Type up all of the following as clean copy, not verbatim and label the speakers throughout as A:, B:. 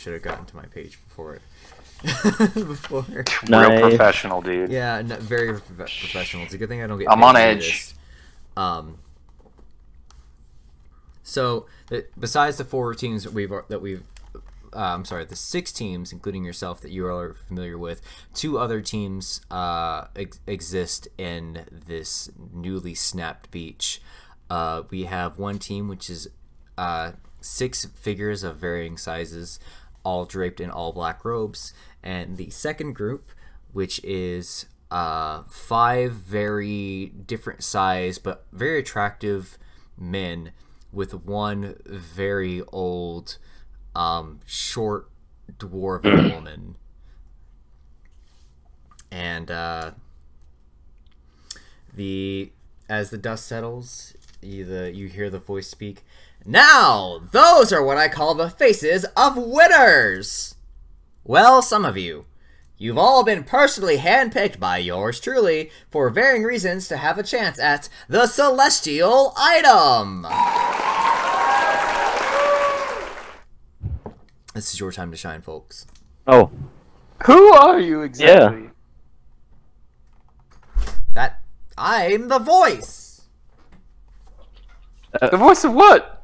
A: should have gotten to my page before it.
B: Real professional, dude.
A: Yeah, very professional. It's a good thing I don't get.
B: I'm on edge.
A: So besides the 4 teams the 6 teams, including yourself, that you are familiar with, 2 other teams exist in this newly snapped beach. We have one team which is 6 figures of varying sizes, all draped in all black robes, and the second group, which is 5 very different size but very attractive men with one very old short dwarven woman. And as the dust settles, you hear the voice speak. Now, those are what I call the faces of winners! Well, some of you. You've all been personally handpicked by yours truly for varying reasons to have a chance at the Celestial Item! This is your time to shine, folks.
C: Oh.
B: Who are you exactly?
C: Yeah.
A: I'm the voice!
B: The voice of what?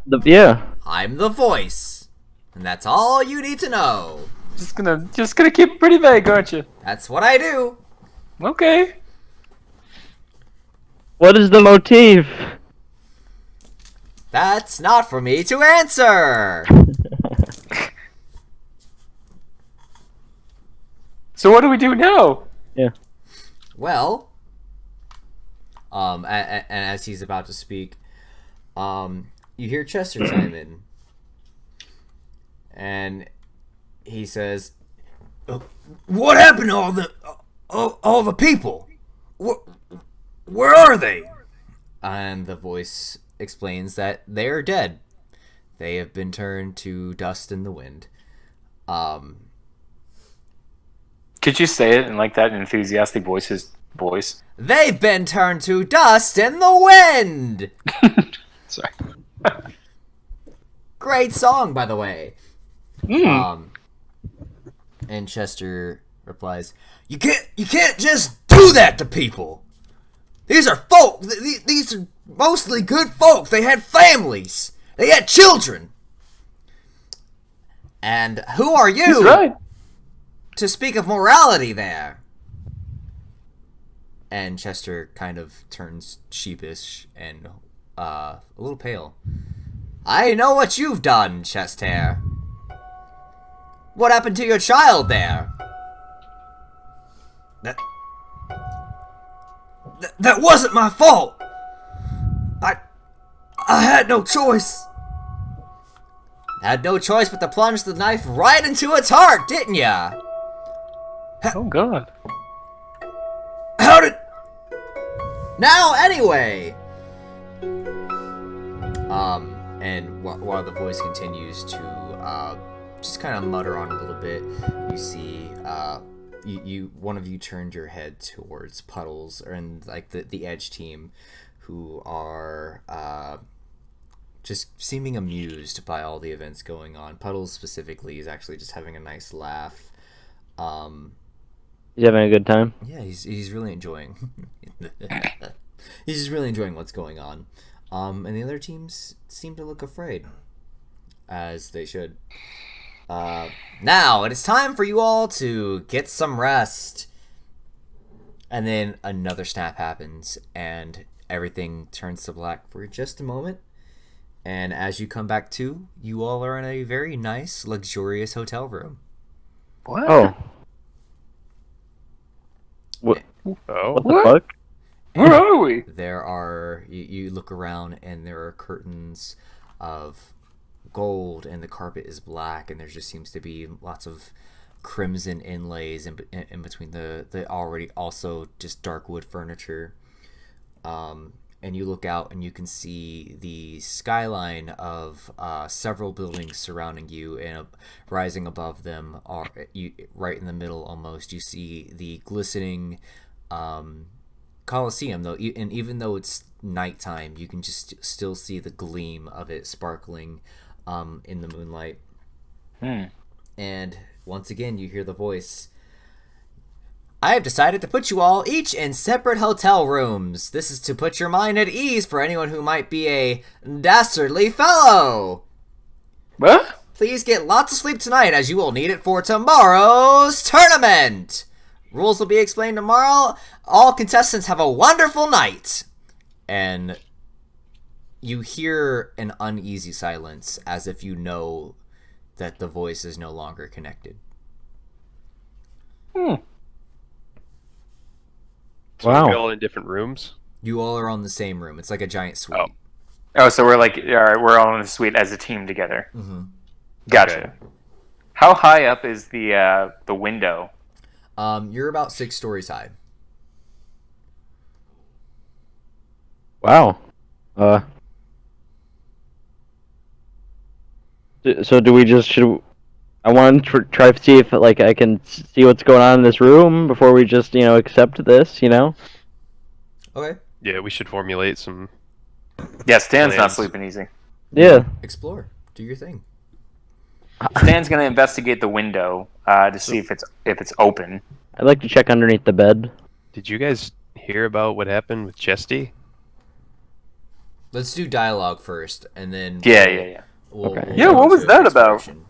A: I'm the voice. And that's all you need to know.
B: Just gonna keep it pretty vague, aren't you?
A: That's what I do.
B: Okay.
C: What is the motif?
A: That's not for me to answer.
B: So what do we do now?
C: Yeah.
A: Well, and as he's about to speak, you hear Chester chime in, and he says, "What happened to all the people? Where are they?" And the voice explains that they are dead. They have been turned to dust in the wind.
B: Could you say it in like that enthusiastic voice?
A: They've been turned to dust in the wind!
B: Sorry.
A: Great song, by the way.
B: Mm.
A: And Chester replies, You can't just do that to people! These are folk! These are mostly good folk! They had families! They had children! And who are you?
B: He's right.
A: To speak of morality there. And Chester kind of turns sheepish and a little pale. I know what you've done, chest hair. What happened to your child there? That wasn't my fault. I had no choice. Had no choice but to plunge the knife right into its heart, didn't ya?
B: Oh God.
A: How did... Now, anyway! And while the voice continues to, just kind of mutter on a little bit, you see, one of you turned your head towards Puddles, and, like, the Edge team, who are, just seeming amused by all the events going on. Puddles, specifically, is actually just having a nice laugh.
C: He's having a good time?
A: Yeah, he's really enjoying. He's just really enjoying what's going on. And the other teams seem to look afraid, as they should. Now, it is time for you all to get some rest. And then another snap happens, and everything turns to black for just a moment. And as you come back to, you all are in a very nice, luxurious hotel room.
B: What?
C: Oh. What the fuck?
B: Where are we?
A: There are, you look around, and there are curtains of gold, and the carpet is black, and there just seems to be lots of crimson inlays in between the already also just dark wood furniture. And you look out, and you can see the skyline of several buildings surrounding you, and rising above them, are right in the middle almost, you see the glistening Colosseum, though, and even though it's nighttime, you can just still see the gleam of it sparkling in the moonlight. And once again, you hear the voice. I have decided to put you all each in separate hotel rooms. This is to put your mind at ease for anyone who might be a dastardly fellow.
B: What?
A: Please get lots of sleep tonight, as you will need it for tomorrow's tournament. Rules will be explained tomorrow. All contestants have a wonderful night. And you hear an uneasy silence, as if you know that the voice is no longer connected.
D: So
C: Wow.
D: we're all in different rooms.
A: You all are on the same room. It's like a giant suite.
B: Oh, so we're like, all right, we're all in the suite as a team together.
A: Mm-hmm.
B: Gotcha.
D: Okay.
B: How high up is the window?
A: You're about 6 stories high.
C: Wow. So do we just I want to try to see if like I can see what's going on in this room before we just accept this.
A: Okay.
D: Yeah, we should formulate some.
B: Yeah, Stan's not
D: Plans.
B: sleeping easy.
C: Yeah.
A: Explore. Do your thing.
B: Stan's gonna investigate the window to see if it's open.
C: I'd like to check underneath the bed.
D: Did you guys hear about what happened with Chesty?
A: Let's do dialogue first, and then...
B: Yeah.
C: Okay.
B: Yeah,
A: go
B: what was
A: into
B: that about?
A: exploration.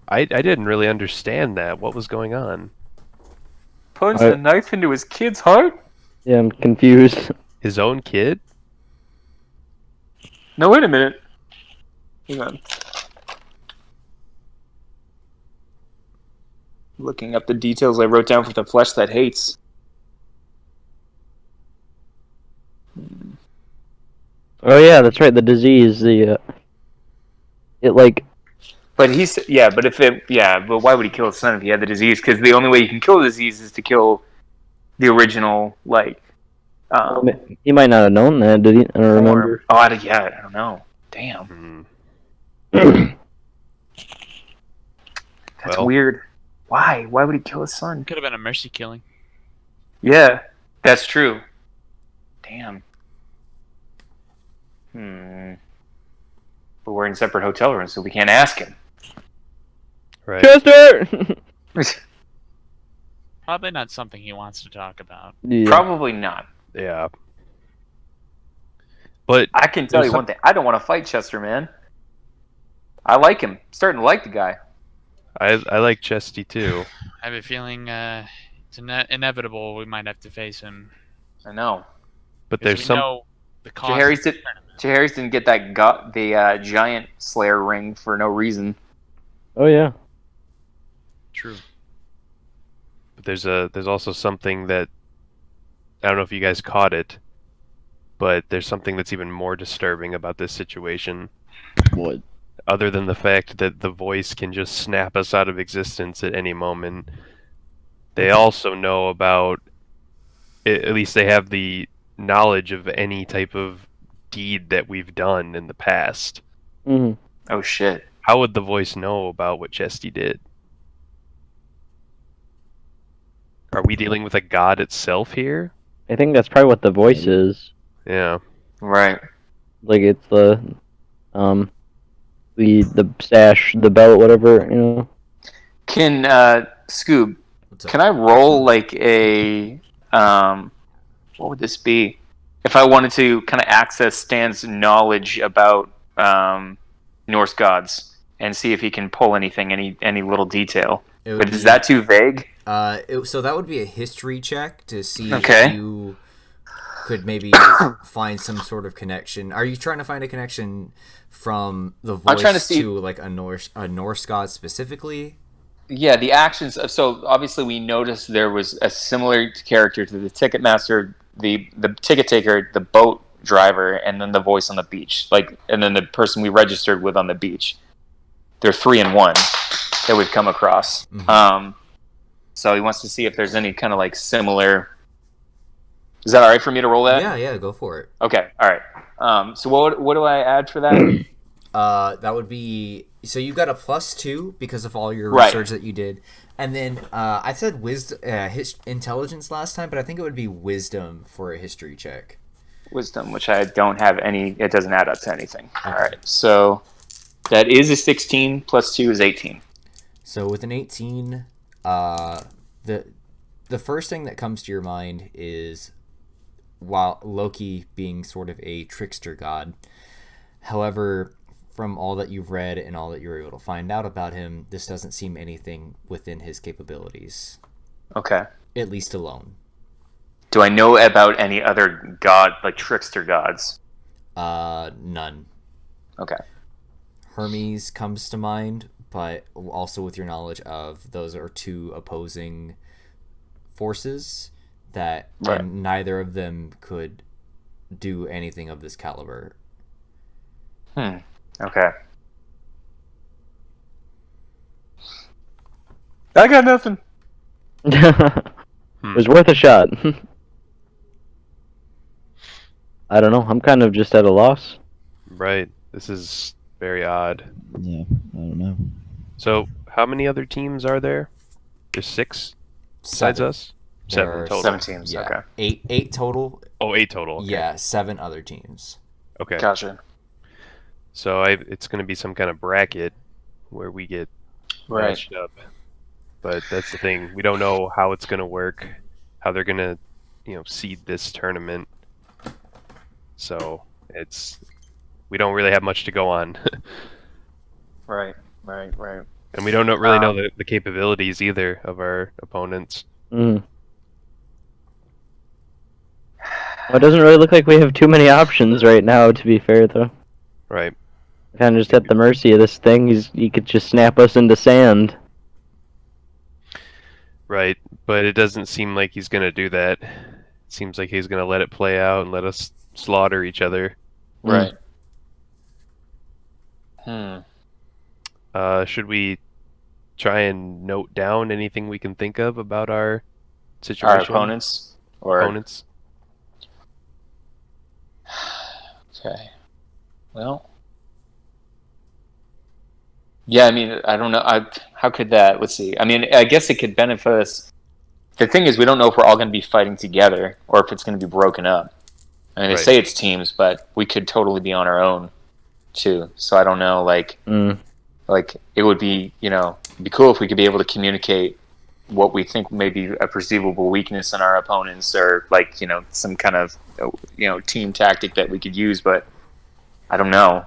D: I didn't really understand that. What was going on?
B: Punched a knife into his kid's heart?
C: Yeah, I'm confused.
D: His own kid?
B: No, wait a minute. Hang on. Looking up the details I wrote down for the flesh that hates.
C: Oh yeah, that's right. The disease. It like.
B: But but why would he kill his son if he had the disease? Because the only way you can kill the disease is to kill the original,
C: He might not have known that, did he? I don't remember.
B: Oh, I don't know. Damn.
D: Hmm.
B: That's
D: Well.
B: weird. Why? Why would he kill his son?
E: Could have been a mercy killing.
B: Yeah, that's true. Damn. But we're in separate hotel rooms, so we can't ask him.
D: Right.
C: Chester.
E: Probably not something he wants to talk about.
C: Yeah.
B: Probably not.
D: Yeah. But
B: I can tell
D: There's
B: you one thing. I don't want to fight Chester, man. I like him. Starting to like the guy.
D: I like Chesty too.
E: I have a feeling it's inevitable we might have to face him.
B: I know.
D: But
E: 'Cause
D: there's
E: we
D: some.
E: know the cost
B: Jaharris
E: of the
B: did-
E: tournament.
B: Jaharris didn't get the giant Slayer ring for no reason.
C: Oh yeah.
E: True.
D: But there's also something that I don't know if you guys caught it, but there's something that's even more disturbing about this situation.
C: What?
D: Other than the fact that the voice can just snap us out of existence at any moment, they also know about, at least they have the knowledge of any type of deed that we've done in the past.
C: Mm-hmm.
B: Oh shit.
D: How would the voice know about what Chesty did? Are we dealing with a god itself here?
C: I think that's probably what the voice is.
D: Yeah.
B: Right.
C: Like it's the sash, the belt, whatever.
B: Can Scoob,
A: What's up?
B: can I roll like a what would this be? If I wanted to kind of access Stan's knowledge about Norse gods and see if he can pull anything, any little detail.
A: It would
B: But
A: be-
B: is that too vague?
A: So that would be a history check to see
B: Okay.
A: if you could maybe find some sort of connection. Are you trying to find a connection from the
B: I'm trying to
A: voice
B: see-
A: to like a Norse god specifically?
B: Yeah, the actions. So obviously, we noticed there was a similar character to the Ticketmaster, the ticket taker, the boat driver, and then the voice on the beach. And then the person we registered with on the beach. They're 3 in 1 that we've come across.
A: Mhm.
B: So he wants to see if there's any kind of like similar. Is that all right for me to roll that?
A: Yeah, go for it.
B: Okay. All right. So what do I add for that?
A: That would be, so you got a +2 because of all your
B: Right.
A: research that you did, and then I said intelligence last time, but I think it would be wisdom for a history check.
B: Wisdom, which I don't have any. It doesn't add up to anything. All
A: Okay.
B: right. So that is a 16 plus 2 is 18.
A: So with an 18, the first thing that comes to your mind is, while Loki being sort of a trickster god, however, from all that you've read and all that you're able to find out about him, this doesn't seem anything within his capabilities,
B: Okay.
A: at least alone.
B: Do I know about any other god, like trickster gods?
A: None.
B: Okay.
A: Hermes comes to mind, but also with your knowledge of those are two opposing forces that
B: Right.
A: and neither of them could do anything of this caliber.
B: Okay. I got nothing.
C: It was worth a shot. I don't know. I'm kind of just at a loss.
D: Right. This is very odd.
F: Yeah, I don't know.
D: So, how many other teams are there? There's 6 besides
A: Seven.
D: us?
A: There
D: 7
A: are
D: total.
B: 7 teams.
A: Yeah,
B: Okay.
A: eight total.
D: Oh, 8 total. Okay.
A: Yeah, 7 other teams.
D: Okay.
B: Gotcha.
D: So it's going to be some kind of bracket where we get
B: Right.
D: matched up. But that's the thing. We don't know how it's going to work, how they're going to, seed this tournament. So we don't really have much to go on.
B: Right.
D: And we don't really know the capabilities either of our opponents.
C: Mm. Well, it doesn't really look like we have too many options right now, to be fair, though.
D: Right.
C: Kind of just at the mercy of this thing. He could just snap us into sand.
D: Right. But it doesn't seem like he's going to do that. It seems like he's going to let it play out and let us slaughter each other.
B: Right.
D: Should we try and note down anything we can think of about our situation?
B: Our opponents?
D: Opponents?
B: Okay. Well. Yeah, I mean, I don't know. How could that? Let's see. I mean, I guess it could benefit us. The thing is, we don't know if we're all going to be fighting together or if it's going to be broken up. I mean, they say it's teams, but we could totally be on our own too. So I don't know. Like it would be, it'd be cool if we could be able to communicate what we think may be a perceivable weakness in our opponents, or like, some kind of, team tactic that we could use. But I don't know.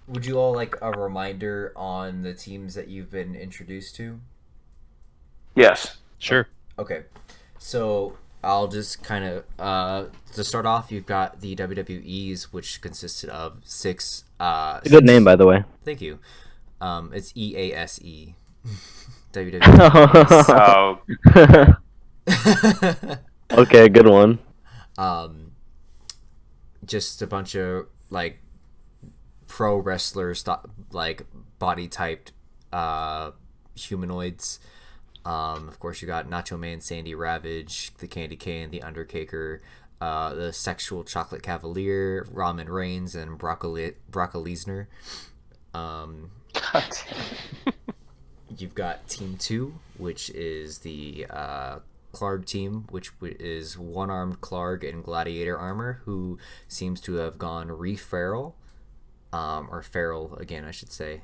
A: Would you all like a reminder on the teams that you've been introduced to?
B: Yes.
D: Sure.
A: Okay. So I'll just kind of to start off, you've got the WWEs, which consisted of 6.
C: It's a good name, by the way.
A: Thank you. It's EASE. WWE.
B: So
C: Okay, good one.
A: Just a bunch of like pro wrestlers, like body typed humanoids. Of course, you got Nacho Man, Sandy Ravage, the Candy Cane, the Undertaker, the Sexual Chocolate Cavalier, Ramen Reigns, and Brock Lesnar. You've got Team 2, which is the Clark team, which is one-armed Clark in gladiator armor, who seems to have gone feral, or feral again, I should say,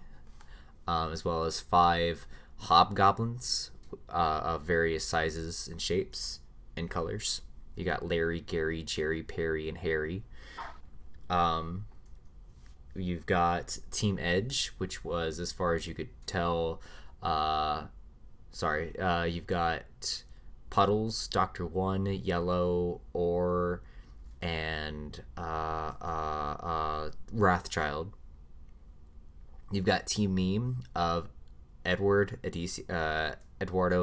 A: as well as 5 hobgoblins of various sizes and shapes and colors. You got Larry, Gary, Jerry, Perry, and Harry. You've got Team Edge, which was, as far as you could tell, you've got Puddles, Dr. One, Yellow, Orr, and Wrathchild. You've got Team Meme of Eduardo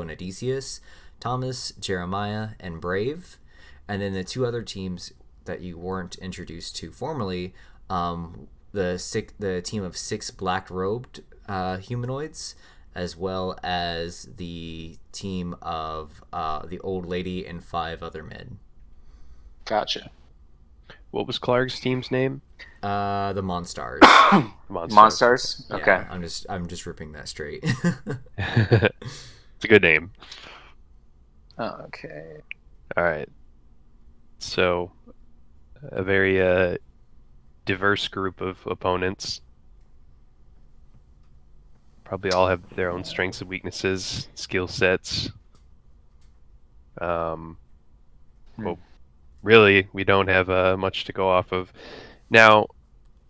A: and Odysseus, Thomas, Jeremiah, and Brave. And then the 2 other teams that you weren't introduced to formerly, the team of 6 black-robed humanoids, as well as the team of the old lady and 5 other men.
B: Gotcha.
D: What was Clark's team's name?
A: The Monstars.
B: Monstars?
A: Yeah,
B: Okay.
A: I'm just ripping that straight.
D: It's a good name.
B: Okay.
D: All right. So, a very diverse group of opponents. Probably all have their own strengths and weaknesses, skill sets. Well, really, we don't have much to go off of. Now,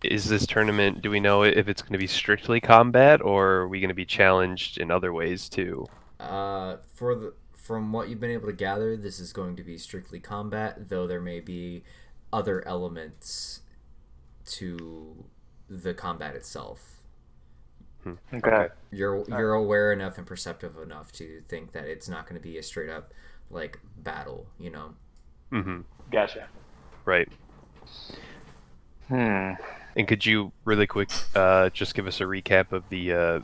D: is this tournament, do we know if it's going to be strictly combat, or are we going to be challenged in other ways too?
A: From what you've been able to gather, this is going to be strictly combat, though there may be other elements to the combat itself.
B: Okay.
A: You're aware enough and perceptive enough to think that it's not going to be a straight up like battle, you know.
D: Mm-hmm.
B: Gotcha.
D: Right.
B: Hmm.
D: And could you really quick just give us a recap of the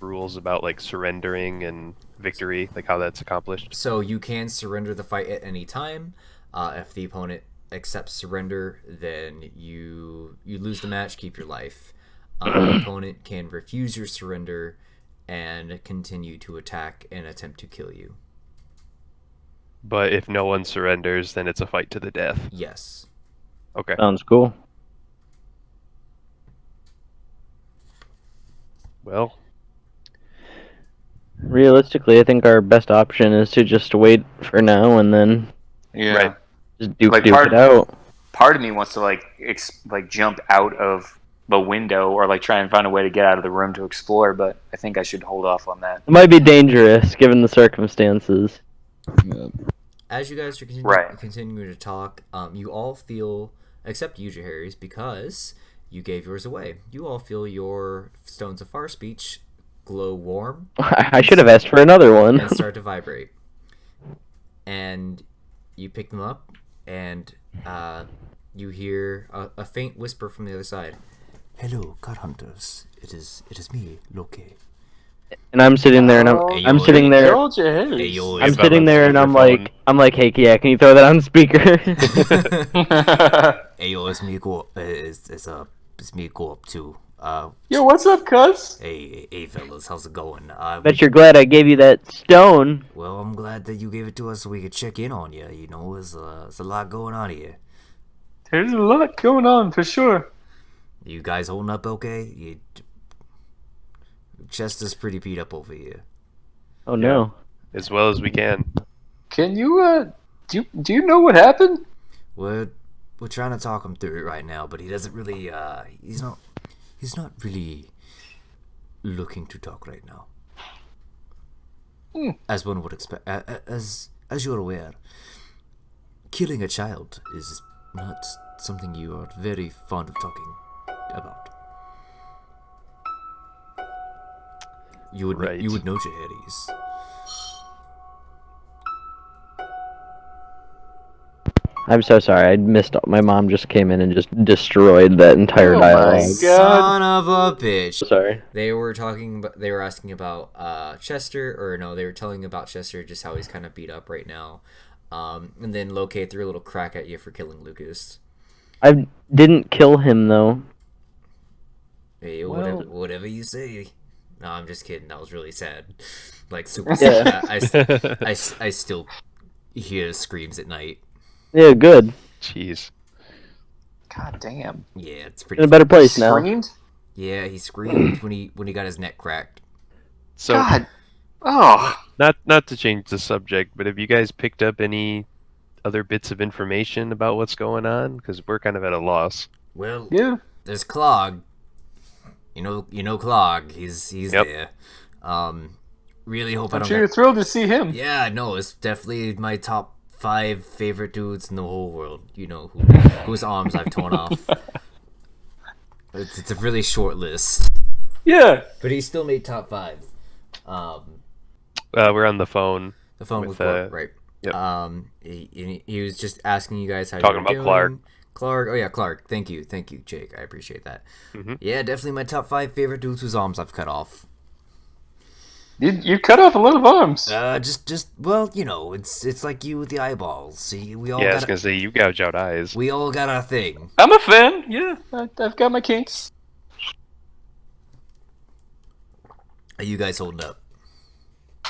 D: rules about like surrendering and victory, like how that's accomplished?
A: So you can surrender the fight at any time. If the opponent accepts surrender, then you lose the match, keep your life. The opponent can refuse your surrender and continue to attack and attempt to kill you.
D: But if no one surrenders, then it's a fight to the death.
A: Yes.
D: Okay.
C: Sounds cool.
D: Well,
C: Realistically, I think our best option is to just wait for now and then
B: Yeah.
D: Right.
C: just duke
B: Like,
C: it out.
B: Part of me wants to like jump out of the window or like try and find a way to get out of the room to explore, but I think I should hold off on that.
C: It might be dangerous given the circumstances.
A: As you guys are
B: Right.
A: continuing to talk, you all feel, except you, Jaharis, because you gave yours away. You all feel your Stones of Far Speech glow warm
C: I should have asked for another one.
A: and start to vibrate. And you pick them up, and you hear a faint whisper from the other side. "Hello, God Hunters. It is me, Loki."
C: And I'm sitting there, and I'm sitting there.
B: Hold your head.
A: Hey, yo,
C: I'm
D: It's on
C: sitting
D: the
C: there, and I'm
D: speakerphone.
C: like, hey, yeah, can you throw that on speaker?
A: hey, yo, it's me, go. It's me, go up too.
B: Yo, what's up, cuz?
A: Hey, fellas, how's it going?
C: Bet you're glad I gave you that stone.
A: Well, I'm glad that you gave it to us so we could check in on you. You know, there's a lot going on here.
B: There's a lot going on for sure.
A: You guys holding up okay? Chest is pretty beat up over here.
C: Oh no.
D: As well as we can.
B: Can you do you know what happened?
A: We're trying to talk him through it right now, but he doesn't really he's not really looking to talk right now. As one would expect, as you're aware, killing a child is not something you are very fond of talking about. You would
D: Right.
A: you would know, Jaharis.
C: I'm so sorry. I missed. My mom just came in and just destroyed that entire
B: Oh my
C: dialogue.
B: God.
A: Son of a bitch.
C: Sorry.
A: They were asking about Chester, or no, they were telling about Chester, just how he's kind of beat up right now. And then Loki threw a little crack at you for killing Lucas.
C: I didn't kill him though.
A: Hey,
B: Well-
A: whatever you say. No, I'm just kidding. That was really sad. Like super
C: Yeah.
A: sad. I still hear screams at night.
C: Yeah, good.
D: Jeez.
B: God damn.
A: Yeah, it's
C: In
A: pretty.
C: a better place now.
B: Screamed?
A: Yeah, he screamed when he got his neck cracked.
D: So
B: God. Oh.
D: not to change the subject, but have you guys picked up any other bits of information about what's going on? Because we're kind of at a loss.
A: Well,
B: Yeah.
A: there's Clog. You know Clog. He's
D: Yep.
A: there. Really hope I
B: I'm
A: don't
B: sure
A: get...
B: you're thrilled to see him.
A: Yeah, no, it's definitely my top 5 favorite dudes in the whole world. You know, whose arms I've torn off. It's a really short list.
B: Yeah.
A: But he still made top 5.
D: We're on the phone.
A: The phone
D: With,
A: with Clark, right?
D: yep.
A: He was just asking you guys how
D: Talking
A: you were
D: about
A: doing.
D: Clark.
A: Clark, oh yeah, Clark. Thank you, Jake. I appreciate that.
D: Mhm.
A: Yeah, definitely my top 5 favorite dudes whose arms I've cut off.
B: You cut off a lot of arms.
A: Just well, you know, it's like you with the eyeballs. See, we all
D: Yeah, I was
A: got
D: gonna say you gouge out eyes.
A: we all got our thing.
B: I'm a fan. Yeah. I've got my kinks.
A: Are you guys holding up?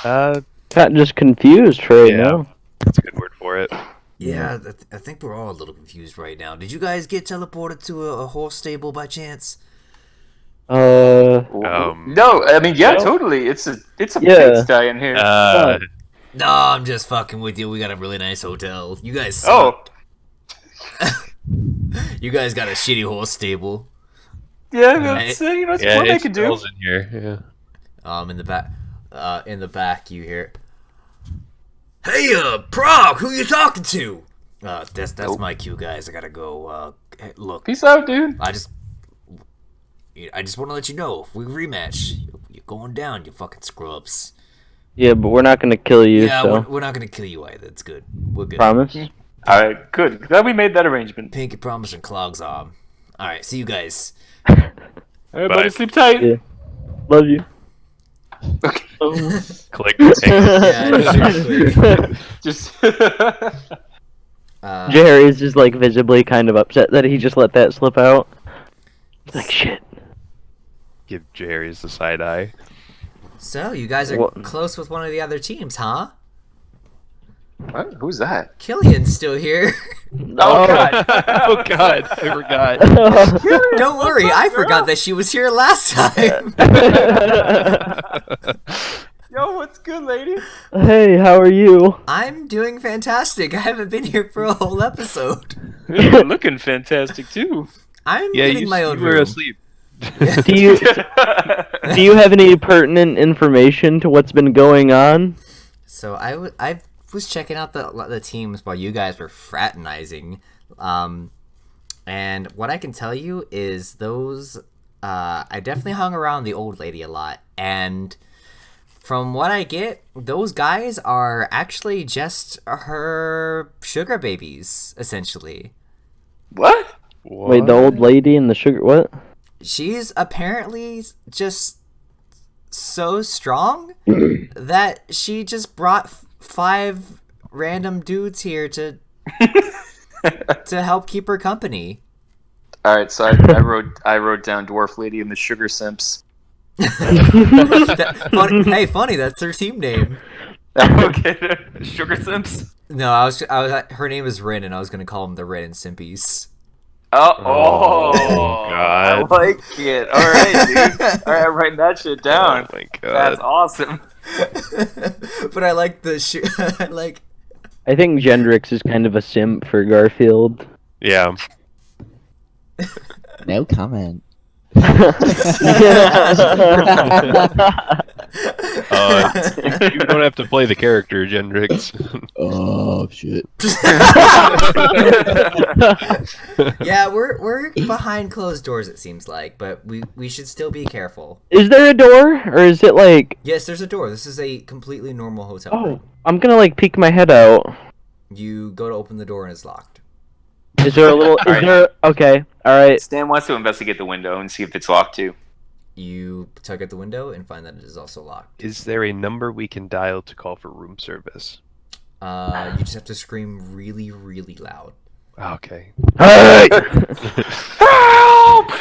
C: Got just confused for right
D: Yeah.
C: now.
D: That's a good word for it.
A: Yeah, I think we're all a little confused right now. Did you guys get teleported to a horse stable by chance?
C: Uh,
B: No, I mean, yeah,
C: no?
B: totally. It's a
C: Yeah.
B: pigsty in here.
A: No, I'm just fucking with you. We got a really nice hotel. You guys
B: Oh,
A: suck. You guys got a shitty horse stable.
B: yeah, that's it's
D: Yeah,
B: what they
D: it
B: could do.
D: smells in here. Yeah.
A: In the back, you hear, "Hey, Prague, who you talking to?" That's my cue, guys. I gotta go. Hey, look,
B: Peace out, dude.
A: I just want to let you know, if we rematch, you're going down, you fucking scrubs.
C: Yeah, but we're not gonna kill you.
A: Yeah,
C: so
A: we're not gonna kill you either. It's good. We're good.
C: promise.
B: All right, good. Glad we made that arrangement.
A: Pinky promise and clogs arm. All right, see you guys.
B: Everybody sleep tight.
C: Yeah. Love you.
B: Okay.
D: Click.
A: Yeah, seriously.
B: Just.
C: Jerry is just like visibly kind of upset that he just let that slip out. It's like shit.
D: Give Jerry's the side eye.
A: So you guys are
C: What?
A: close with one of the other teams, huh?
B: What? Who's that?
A: Killian's still here.
B: Oh God!
D: Oh God, I forgot.
A: Don't worry, I forgot that she was here last time.
B: Yo, what's good, lady?
C: Hey, how are you?
A: I'm doing fantastic. I haven't been here for a whole episode.
B: You're looking fantastic too.
A: I'm
D: Yeah,
A: getting my own
D: you were
A: room.
D: asleep.
C: Do you have any pertinent information to what's been going on?
A: So I was checking out the teams while you guys were fraternizing, and what I can tell you is those I definitely hung around the old lady a lot, and from what I get, those guys are actually just her sugar babies, essentially.
B: What?
C: Wait, the old lady and the sugar. What?
A: She's apparently just so strong that she just brought 5 random dudes here to help keep her company.
B: All right, so I wrote down dwarf lady and the sugar simps.
A: Funny, that's her team name.
B: Okay, sugar simps.
A: No, her name is Rin, and I was gonna call them the Rin and Simpies.
B: Oh,
D: God.
B: I like it. All right, dude. All right, I'm writing that shit down.
D: Oh my God.
B: That's awesome.
A: But I like the I like.
C: I think Gendrix is kind of a simp for Garfield.
D: Yeah.
F: No comment.
D: You don't have to play the character, Gendrix.
F: Oh shit.
A: Yeah, we're behind closed doors, it seems like, but we should still be careful.
C: Is there a door, or is it like?
A: Yes, there's a door. This is a completely normal hotel
C: Oh,
A: room.
C: I'm gonna like peek my head out.
A: You go to open the door and it's locked.
C: Is there a little? Is there? Okay, all right.
B: Stan wants to investigate the window and see if it's locked too.
A: You tug at the window and find that it is also locked.
D: Is there a number we can dial to call for room service?
A: You just have to scream really, really loud.
D: Okay.
C: Hey!
B: Help!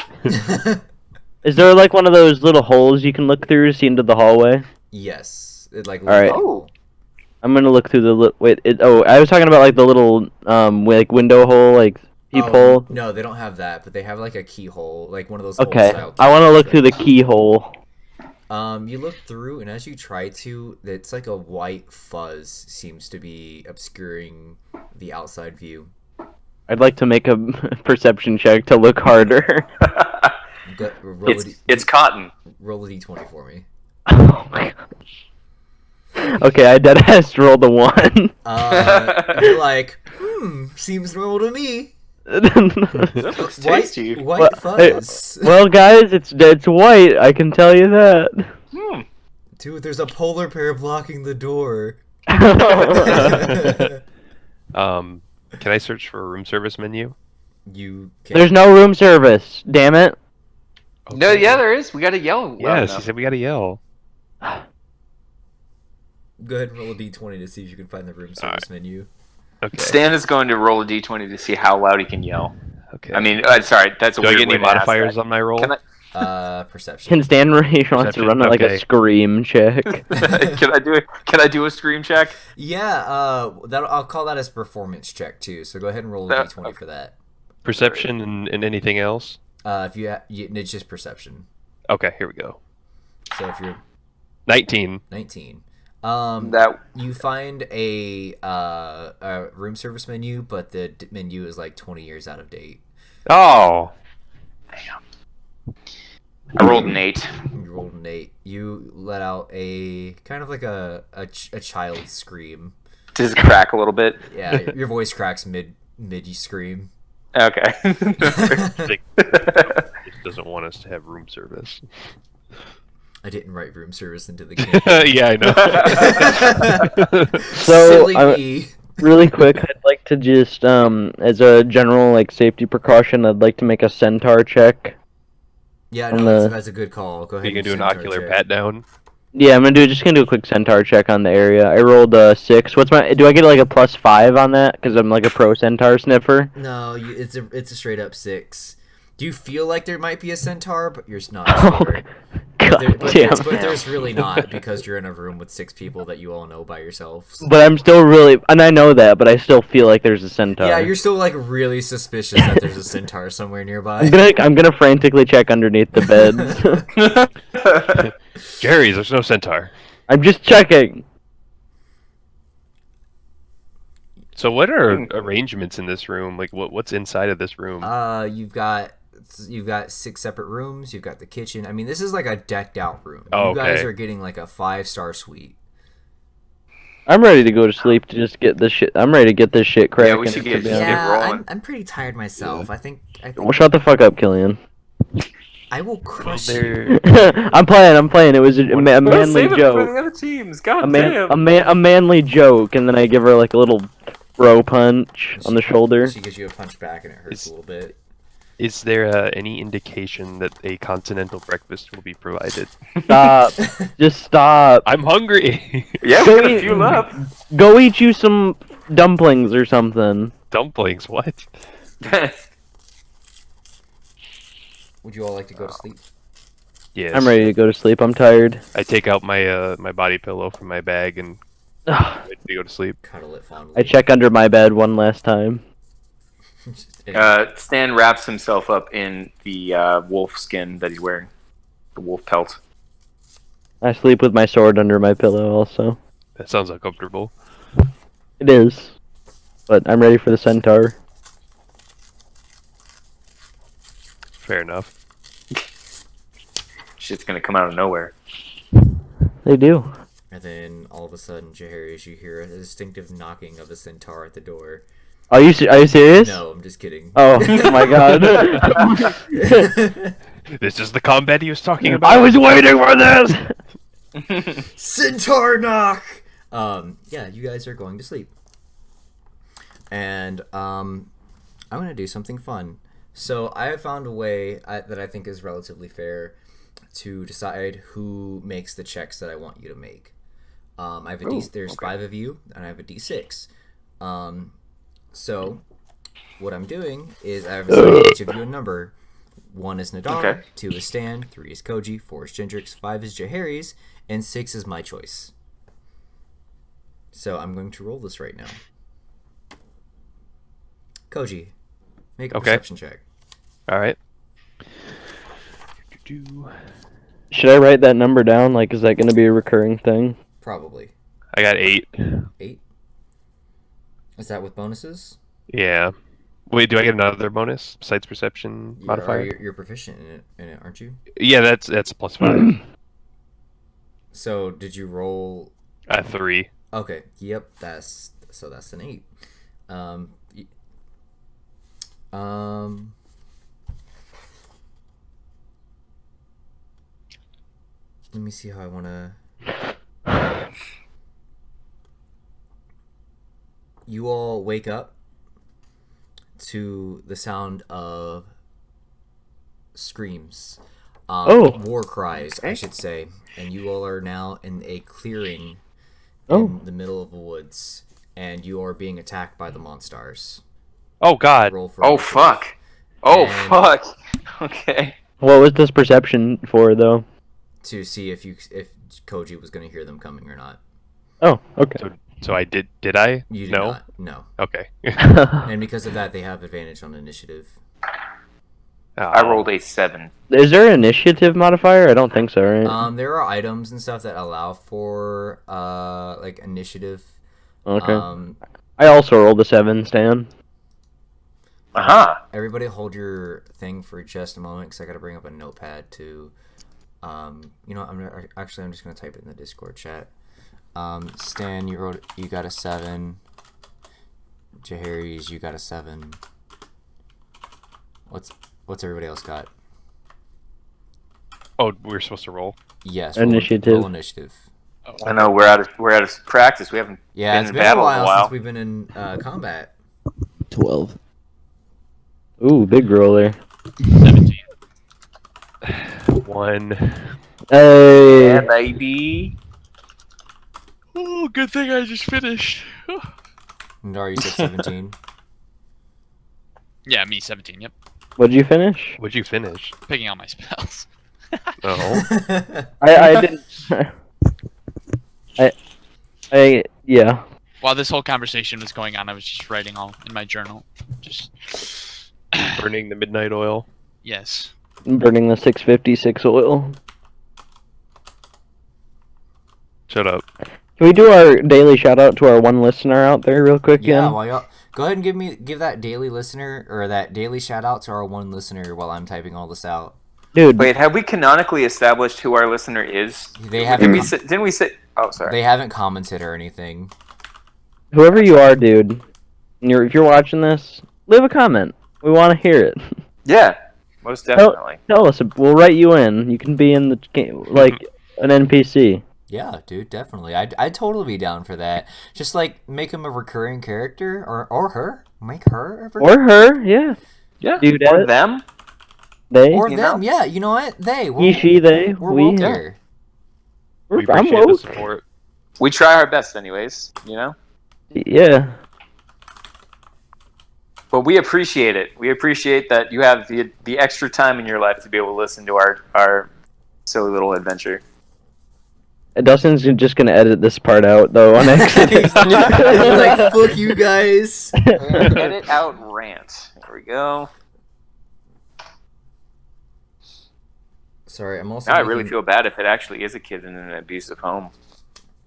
C: Is there like one of those little holes you can look through to see into the hallway?
A: Yes. It like.
C: All right.
B: Oh.
C: I'm gonna look through the I was talking about like the little like window hole, like peephole.
A: No, they don't have that, but they have like a keyhole, like one of those.
C: Okay,
A: old-style
C: I want to look
A: keyholes.
C: through the keyhole.
A: You look through, and as you try to, it's like a white fuzz seems to be obscuring the outside view.
C: I'd like to make a perception check to look harder.
B: It's cotton.
A: Roll a d20 for me.
C: Oh my gosh. Okay, I deadass rolled a 1.
A: You're like, seems normal to me.
B: That looks tasty.
A: White
C: Well,
A: fuzz.
C: Well, guys, it's white. I can tell you that.
A: Dude, there's a polar bear blocking the door.
D: Can I search for a room service menu?
A: You can.
C: There's no room service. Damn it.
B: No, yeah, there is. We gotta yell. loud
D: Yes, he
B: enough.
D: said we gotta yell.
A: Go ahead and roll a d20 to see if you can find the room service menu.
D: Okay.
B: Stan is going to roll a d20 to see how loud he can yell.
D: Okay.
B: I mean, sorry, that's a
D: do I
B: weird
D: get
B: way
D: any
B: to ask
D: modifiers
B: that.
D: on my roll?
B: Can I?
A: Perception.
C: Can Stan wants to
D: Perception,
C: run like a
D: okay.
C: scream check?
B: Can I do a scream check?
A: Yeah, I'll call that as performance check too. So go ahead and roll a d20 for that.
D: Perception and anything else?
A: If it's just perception.
D: Okay, here we go.
A: So if you're
D: 19.
A: 19,
B: That
A: you find a room service menu, but the menu is like 20 years out of date.
D: Oh,
B: I rolled an 8.
A: You rolled an 8. You let out a kind of like a child scream.
B: Does it crack a little bit?
A: Yeah, your voice cracks mid you scream.
B: Okay.
D: It doesn't want us to have room service.
A: I didn't write room service into the game.
D: Yeah, I know.
C: So,
A: Silly me.
C: really quick, I'd like to just, as a general like safety precaution, I'd like to make a centaur check.
A: Yeah,
C: on
A: no,
C: the-
A: that's a good call. Go ahead.
D: You can
A: and
D: do an
A: centaur
D: ocular
A: check.
D: pat down.
C: Yeah, I'm just gonna do a quick centaur check on the area. I rolled a 6. Do I get like a +5 on that? Because I'm like a pro centaur sniffer.
A: No, it's a straight up 6. Do you feel like there might be a centaur, but you're not
C: Oh,
A: sure?
C: God damn.
A: But there's really not, because you're in a room with 6 people that you all know by yourselves.
C: But I'm still really, and I know that, but I still feel like there's a centaur.
A: Yeah, you're still like really suspicious that there's a centaur somewhere nearby.
C: I'm gonna frantically check underneath the beds.
D: Jerry's, there's no centaur.
C: I'm just checking.
D: So what are arrangements in this room? Like what's inside of this room?
A: You've got 6 separate rooms. You've got the kitchen. I mean, this is like a decked out room.
D: Oh,
A: you guys
D: okay.
A: are getting like a 5-star suite.
C: I'm ready to go to sleep to just get this shit. I'm ready to get this shit cracking.
B: Yeah, we should get-
C: to be
B: Yeah.
C: honest.
B: rolling.
A: I'm pretty tired myself. I think
C: Well, shut the fuck up, Killian.
A: I will crush you.
D: There,
C: I'm playing. It was a manly joke.
B: the other teams. God
C: A manly joke, and then I give her like a little bro punch on the shoulder.
A: She gives you a punch back and it hurts a little bit.
D: is there any indication that a continental breakfast will be provided?
C: Stop. Just stop.
D: I'm hungry.
B: Yeah,
C: Go
B: we gotta
C: eat-
B: fuel up.
C: Go eat you some dumplings or something.
D: Dumplings, what?
A: Would you all like to go to sleep?
D: Yes.
C: I'm ready to go to sleep. I'm tired.
D: I take out my my body pillow from my bag and ready to go to sleep.
A: Cuddle it fondly.
C: I check under my bed one last time.
B: Stan wraps himself up in the wolf skin that he's wearing, the wolf pelt.
C: I sleep with my sword under my pillow also.
D: That sounds uncomfortable.
C: It is. But I'm ready for the centaur.
D: Fair enough.
B: Shit's gonna come out of nowhere.
C: They do.
A: And then all of a sudden, Jaharius, you hear a distinctive knocking of the centaur at the door.
C: Are you serious?
A: No, I'm just kidding.
C: Oh my god.
D: This is the combat he was talking about.
C: I was waiting for this!
A: Centaur knock! Yeah, you guys are going to sleep. And, I'm gonna do something fun. So, I have found a way that I think is relatively fair to decide who makes the checks that I want you to make. I have there's 5 of you, and I have a D6. So, what I'm doing is I have assigned each of you a number. 1 is Nadar,
B: Okay.
A: 2 is Stan, 3 is Koji, 4 is Gendrix, 5 is Jahari's, and 6 is my choice. So I'm going to roll this right now. Koji, make a
D: Okay.
A: perception check.
D: All right.
C: Should I write that number down? Like, is that going to be a recurring thing?
A: Probably.
D: I got 8.
A: 8? Is that with bonuses?
D: Yeah. Wait, do I get another bonus besides perception modifier?
A: You're proficient in it, aren't you?
D: Yeah, that's a +5.
A: So did you roll?
D: 3.
A: Okay. Yep. That's an 8. Let me see how I want to. You all wake up to the sound of screams. War cries, I should say. And you all are now in a clearing in the middle of the woods. And you are being attacked by the monsters.
D: Oh God.
A: Roll for
B: Oh
A: initiative.
B: fuck! Oh
A: And-
B: fuck! Okay.
C: What was this perception for, though?
A: To see if Koji was going to hear them coming or not.
C: Oh, okay.
D: So I did I?
A: You did
D: No?
A: not. No.
D: Okay.
A: And because of that, they have advantage on initiative.
B: I rolled a 7.
C: Is there an initiative modifier? I don't think so, right?
A: There are items and stuff that allow for like initiative.
C: Okay. I also rolled a 7, Stan.
A: Everybody hold your thing for just a moment because I got to bring up a notepad to. You know, I'm just gonna type it in the Discord chat. Stan, you got a 7. Jaharis, you got a 7. What's everybody else got?
D: Oh, we're supposed to roll.
A: Yes,
C: initiative.
A: Roll initiative.
B: Oh, I know we're out of practice. We haven't been
A: It's
B: in
A: been
B: battle
A: a while
B: in a while.
A: since we've been in combat.
F: 12.
C: Ooh, big roller.
E: 17.
D: 1.
C: Hey.
B: Yeah, baby.
E: Oh, good thing I just finished.
A: Nara, you said 17.
E: Yeah, me 17. Yep.
C: What'd you finish?
D: What'd you finish?
E: Picking all my spells.
D: Oh.
C: I didn't. Yeah.
E: While this whole conversation was going on, I was just writing all in my journal. Just.
D: Burning the midnight oil.
E: Yes.
C: Burning the 656 oil.
D: Shut up.
C: Can we do our daily shout out to our one listener out there real quick?
A: Yeah,
C: Ian?
A: well, y'all go ahead and give that daily listener or that daily shout out to our one listener while I'm typing all this out.
C: Dude.
B: Wait, have we canonically established who our listener is?
A: They haven't.
B: Didn't we say? Oh, sorry.
A: They haven't commented or anything.
C: Whoever you are, dude, if you're watching this, leave a comment. We want to hear it.
B: Yeah, most definitely.
C: Tell us. We'll write you in. You can be in the game, like an NPC.
A: Yeah, dude, definitely. I'd totally be down for that. Just like make him a recurring character, or her. Make her a
C: Or her, yeah.
B: Yeah.
C: Dude,
B: Or them.
C: They.
A: Or
B: You
A: them,
B: know?
A: yeah. You know what? They.
C: He, she, they.
A: We're
C: We.
A: woke here.
D: We
C: I'm
D: appreciate the
C: woke.
D: support.
B: We try our best, anyways. You know.
C: Yeah.
B: But we appreciate it. We appreciate that you have the extra time in your life to be able to listen to our silly little adventure.
C: Dustin's just gonna edit this part out though on accident.
A: Like, fuck you guys.
B: Edit out rant. There we go.
A: Sorry, I'm also.
B: Now I really feel bad if it actually is a kid in an abusive home.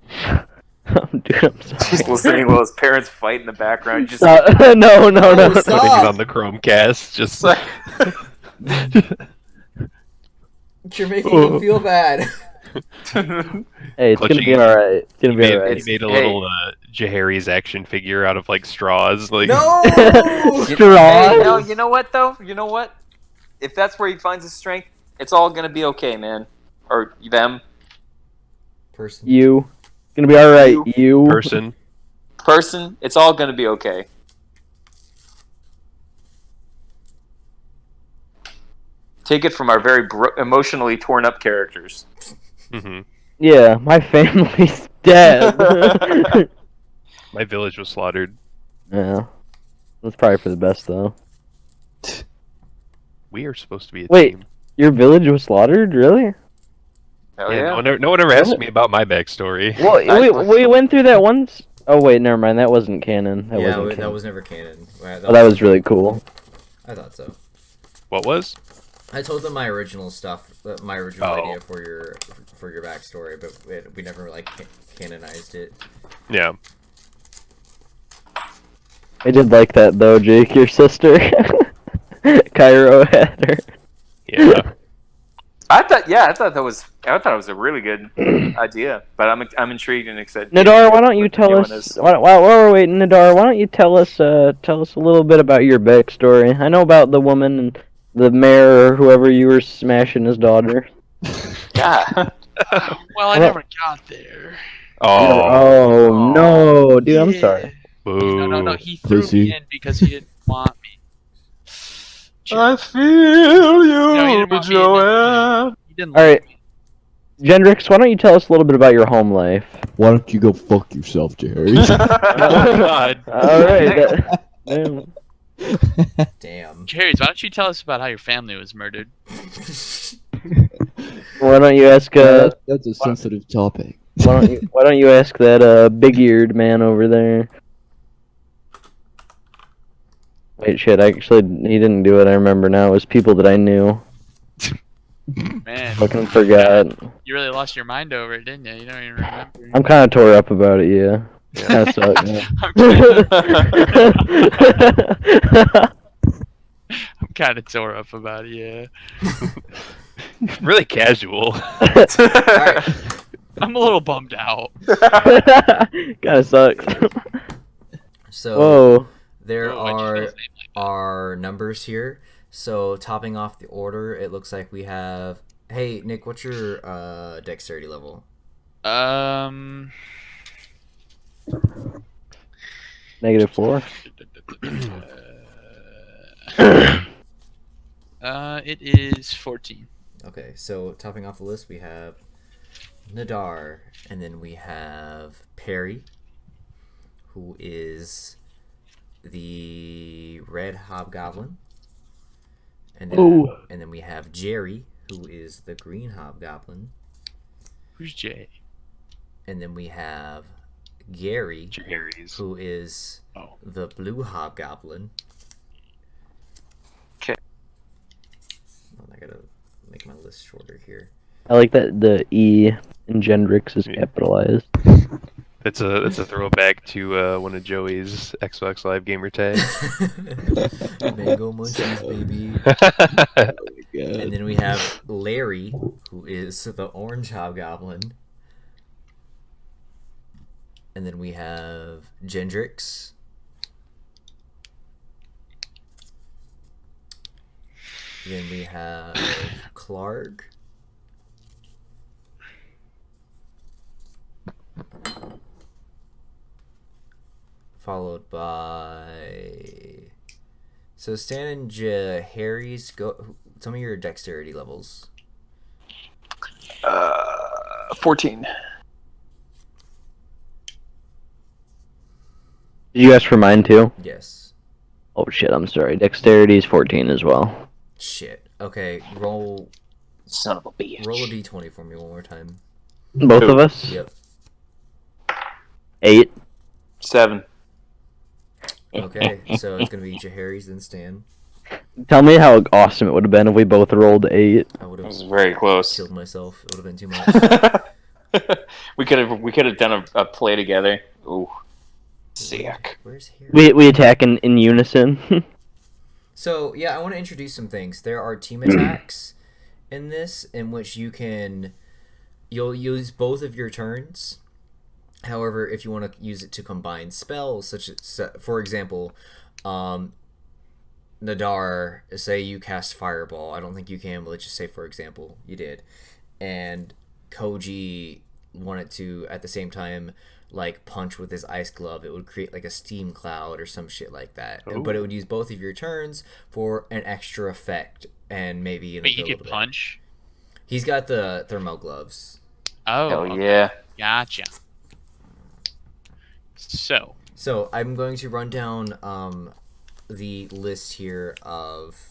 C: Dude, I'm sorry.
B: Just listening while his parents fight in the background. Just
C: No.
A: Oh, stop.
D: Putting it on the Chromecast. Just
B: like,
A: You're making me feel bad.
C: Hey, it's gonna be alright. It's gonna be alright.
D: he made a little Jahari's action figure out of like straws. Like
A: No.
C: Straws?
B: Hey, no, you know what though? You know what? If that's where he finds his strength, it's all gonna be okay, man. Or them.
A: Person.
C: You. It's gonna be alright. You.
D: person.
B: It's all gonna be okay. Take it from our very emotionally torn up characters.
D: Hmm.
C: Yeah, my family's dead.
D: My village was slaughtered.
C: Yeah. That's probably for the best though.
D: We are supposed to be a
C: Wait.
D: team.
C: Your village was slaughtered? Really?
B: Hell
D: Yeah,
B: yeah.
D: no one ever asked me about my backstory.
C: Well, we went through that once. Oh wait, never mind. That wasn't canon. That wasn't
A: That
C: canon.
A: was never canon.
C: Oh, that was really cool.
A: I thought so.
D: What was?
A: I told them my original stuff, my original
D: Oh.
A: idea for your backstory, but we never like canonized it.
D: Yeah.
C: I did like that though, Jake. Your sister, Cairo had her.
D: Yeah.
B: I thought that was a really good idea, but I'm intrigued and excited.
C: Nadar, why don't you
B: with the
C: tell
B: new
C: us?
B: one is-
C: While we're waiting, Nadar, why don't you tell us a little bit about your backstory? I know about the woman and the mayor or whoever you were smashing his daughter.
B: Yeah.
E: Well, I never got there.
C: Oh no, dude, I'm
E: Yeah.
C: sorry.
D: Boo.
E: No. He threw
F: Pussy.
E: me in because he didn't want me.
B: I feel you,
E: No, he didn't want me in
B: Joanne.
E: He didn't
C: All
E: like
C: right.
E: me.
C: Gendrix, why don't you tell us a little bit about your home life?
F: Why don't you go fuck yourself, Jerry?
D: Oh, God.
C: All right.
A: Damn.
E: Cherries, why don't you tell us about how your family was murdered?
C: Why don't you ask
F: That's a sensitive topic.
C: why don't you ask that big-eared man over there? Wait, shit, actually he didn't do it. I remember now. It was people that I knew.
E: Man,
C: Fucking forgot.
E: you really lost your mind over it, didn't you? You don't even remember.
C: I'm kind of tore up about it, yeah. Kinda sucks.
E: I'm kidding. I'm kind of tore up about it, yeah.
D: Really casual.
A: Alright.
E: I'm a little bummed out.
C: Kinda sucks.
A: So
C: Whoa.
A: there
E: Whoa, why'd you spell
A: are
E: his name like that?
A: our numbers here. So topping off the order, it looks like we have. Hey Nick, what's your dexterity level?
C: -4.
E: It is 14.
A: Okay, so topping off the list, we have Nadar, and then we have Perry, who is the red hobgoblin, and then
C: Ooh.
A: and then we have Jerry, who is the green hobgoblin,
E: Who's Jay?
A: and then we have Gary,
D: Cherries.
A: who is
E: Oh.
A: the blue hobgoblin.
B: 'Kay.
A: Oh, I gotta make my list shorter here.
C: I like that the E in Gendrix is
D: Yeah.
C: capitalized.
D: It's a throwback to one of Joey's Xbox Live gamer tags.
A: Mango munchies, baby.
F: God.
A: And then we have Larry, who is the orange hobgoblin. And then we have Gendrix. Then we have Clark. Followed by. So Stan and Harry's go. Tell me your dexterity levels.
B: 14.
C: Did you ask for mine too?
A: Yes.
C: Oh shit, I'm sorry. Dexterity is 14 as well.
A: Shit. Okay, roll
B: Son of a bitch.
A: a d20 for me one more time.
C: Both of us?
A: Yep.
C: 8.
B: 7.
A: Okay, so it's gonna be Harry's then Stan.
C: Tell me how awesome it would have been if we both rolled 8.
A: I would
B: It
A: have
B: was very close.
A: killed myself. It would have been too much.
B: we could have done a play together. Ooh, sick.
A: Where's Harry?
C: We attack in unison.
A: So yeah, I want to introduce some things. There are team attacks in this, in which you'll use both of your turns. However, if you want to use it to combine spells, such as, for example, Nadar, say you cast Fireball. I don't think you can, but let's just say, for example, you did. And Koji wanted to, at the same time, like, punch with his ice glove. It would create, like, a steam cloud or some shit like that.
D: Ooh.
A: But it would use both of your turns for an extra effect and maybe an
E: Wait, you
A: ability.
E: could punch?
A: He's got the thermal gloves.
E: Oh,
B: Hell
E: okay.
B: yeah.
E: Gotcha. So,
A: I'm going to run down the list here of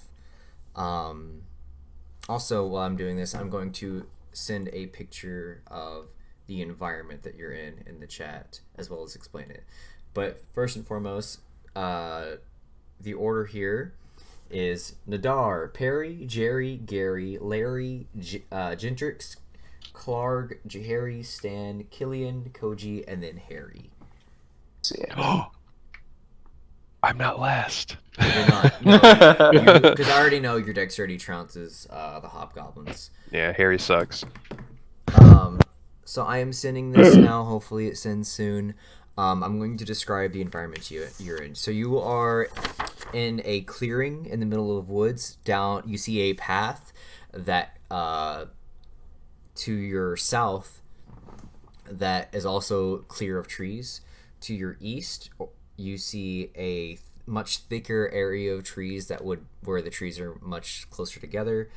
A: also, while I'm doing this, I'm going to send a picture of the environment that you're in the chat, as well as explain it. But first and foremost, the order here is Nadar, Perry, Jerry, Gary, Larry, Gendrix, Clark, Harry, Stan, Killian, Koji, and then Harry.
B: Sick.
D: I'm not last.
A: You're not. Because I already know your dexterity trounces the hobgoblins.
D: Yeah, Harry sucks.
A: So I am sending this now. Hopefully it sends soon. I'm going to describe the environment you're in. So you are in a clearing in the middle of woods. Down, you see a path that to your south that is also clear of trees. To your east, you see a much thicker area of trees where the trees are much closer together.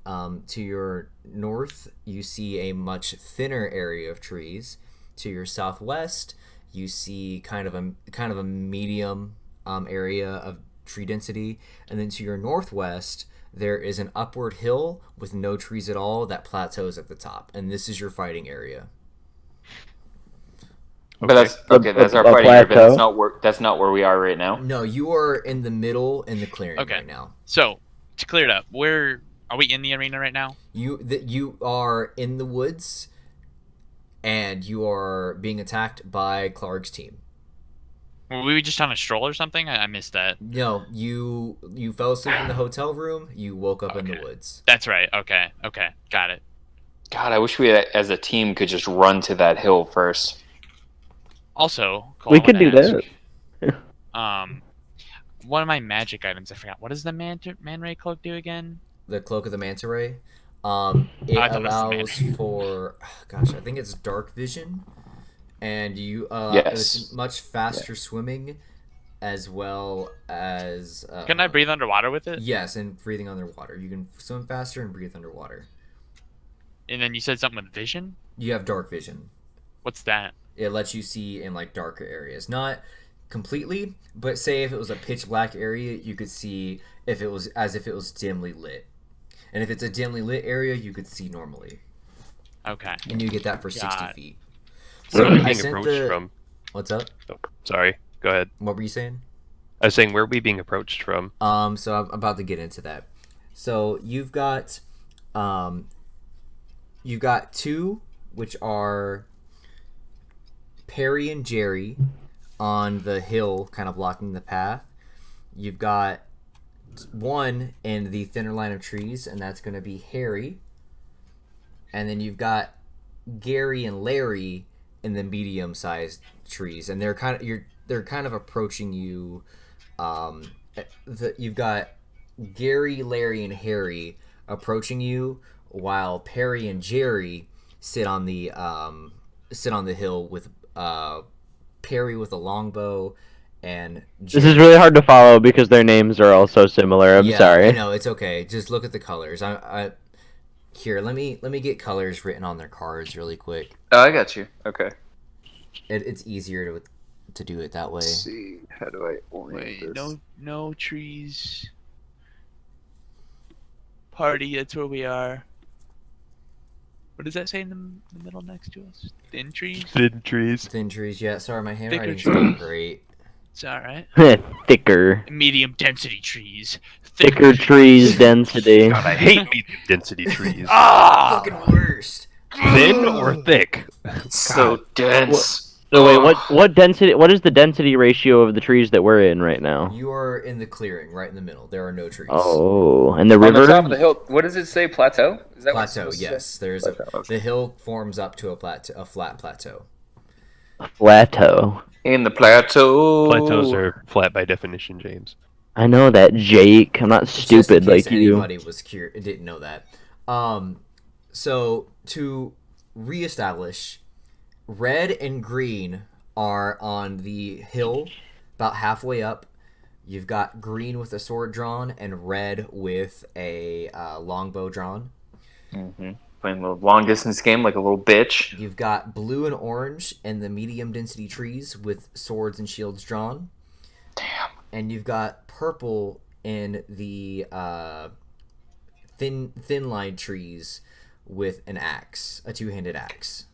A: To your north, you see a much thinner area of trees. To your southwest, you see kind of a medium area tree density, and then to your northwest there is an upward hill with no trees at all that plateaus at the top, and this is your fighting area.
B: But that's okay. That's our
C: a
B: fighting area, but
C: plateau?
B: that's not where we are right now.
A: No, you are in the middle in the clearing
E: Okay.
A: right now.
E: So to clear it up, where are we in the arena right now?
A: You are in the woods, and you are being attacked by Clark's team.
E: Were we just on a stroll or something? I missed that.
A: No, you fell asleep in the hotel room. You woke up in the woods.
E: That's right. Okay, got it.
B: God, I wish we as a team could just run to that hill first.
E: Also, Cole,
C: We
E: I
C: could do
E: wanna
C: that.
E: ask, one of my magic items, I forgot. What does the man ray cloak do again?
A: The Cloak of the Manta Ray. It
E: I thought it was the
A: allows
E: man.
A: for, gosh, I think it's dark vision, and you
B: Yes.
A: it's much faster swimming, as well as.
E: Can I breathe underwater with it?
A: Yes, and breathing underwater. You can swim faster and breathe underwater.
E: And then you said something with vision.
A: You have dark vision.
E: What's that?
A: It lets you see in like darker areas, not completely, but say if it was a pitch black area, you could see if it was as if it was dimly lit. And if it's a dimly lit area, you could see normally.
E: Okay.
A: And you get that for 60
E: Got it.
A: feet.
D: Where are we
A: I
D: being
A: sent
D: approached
A: the-
D: from?
A: What's up?
D: Oh, sorry. Go ahead.
A: What were you saying?
D: I was saying, where are we being approached from?
A: So I'm about to get into that. So you've got two, which are Perry and Jerry on the hill, kind of blocking the path. You've got one in the thinner line of trees, and that's going to be Harry. And then you've got Gary and Larry in the medium-sized trees, and they're kind of approaching you. You've got Gary, Larry, and Harry approaching you, while Perry and Jerry sit on the hill with Perry with a longbow, and
C: This is really hard to follow because their names are all so similar. I'm sorry.
A: I know, it's okay. Just look at the colors. Here, let me get colors written on their cards really quick.
B: Oh, I got you. Okay.
A: It's easier to do it that way.
B: Let's see, how do I orient this?
E: no trees. Party, that's where we are. What does that say in the middle next to us? Thin trees?
D: Thin trees.
A: Thin trees, yeah. Sorry, my handwriting's
E: trees.
A: not great.
E: It's alright.
C: Thicker.
E: Medium density trees.
C: Thicker trees density.
D: God, I hate medium density trees.
A: Fucking worst.
D: Thin or thick?
B: So dense.
C: So wait, what density? What is the density ratio of the trees that we're in right now?
A: You are in the clearing, right in the middle. There are no trees.
C: Oh, and the
B: On
C: river.
B: the top of the hill. What does it say? Plateau? Is that what it's
A: Plateau,
B: supposed to say?
A: yes. There's
B: Plateau, okay.
A: the hill forms up to a flat plateau.
C: Plateau.
B: In the plateau.
D: Plateaus are flat by definition, James.
C: I know that, Jake. I'm not
A: It's just in
C: stupid
A: case
C: like you.
A: anybody was didn't know that. So to reestablish, red and green are on the hill, about halfway up. You've got green with a sword drawn and red with a longbow drawn.
B: Mm-hmm. Playing a little long distance game like a little bitch.
A: You've got blue and orange in the medium density trees with swords and shields drawn.
B: Damn.
A: And you've got purple in the thin line trees with an axe, a two-handed axe.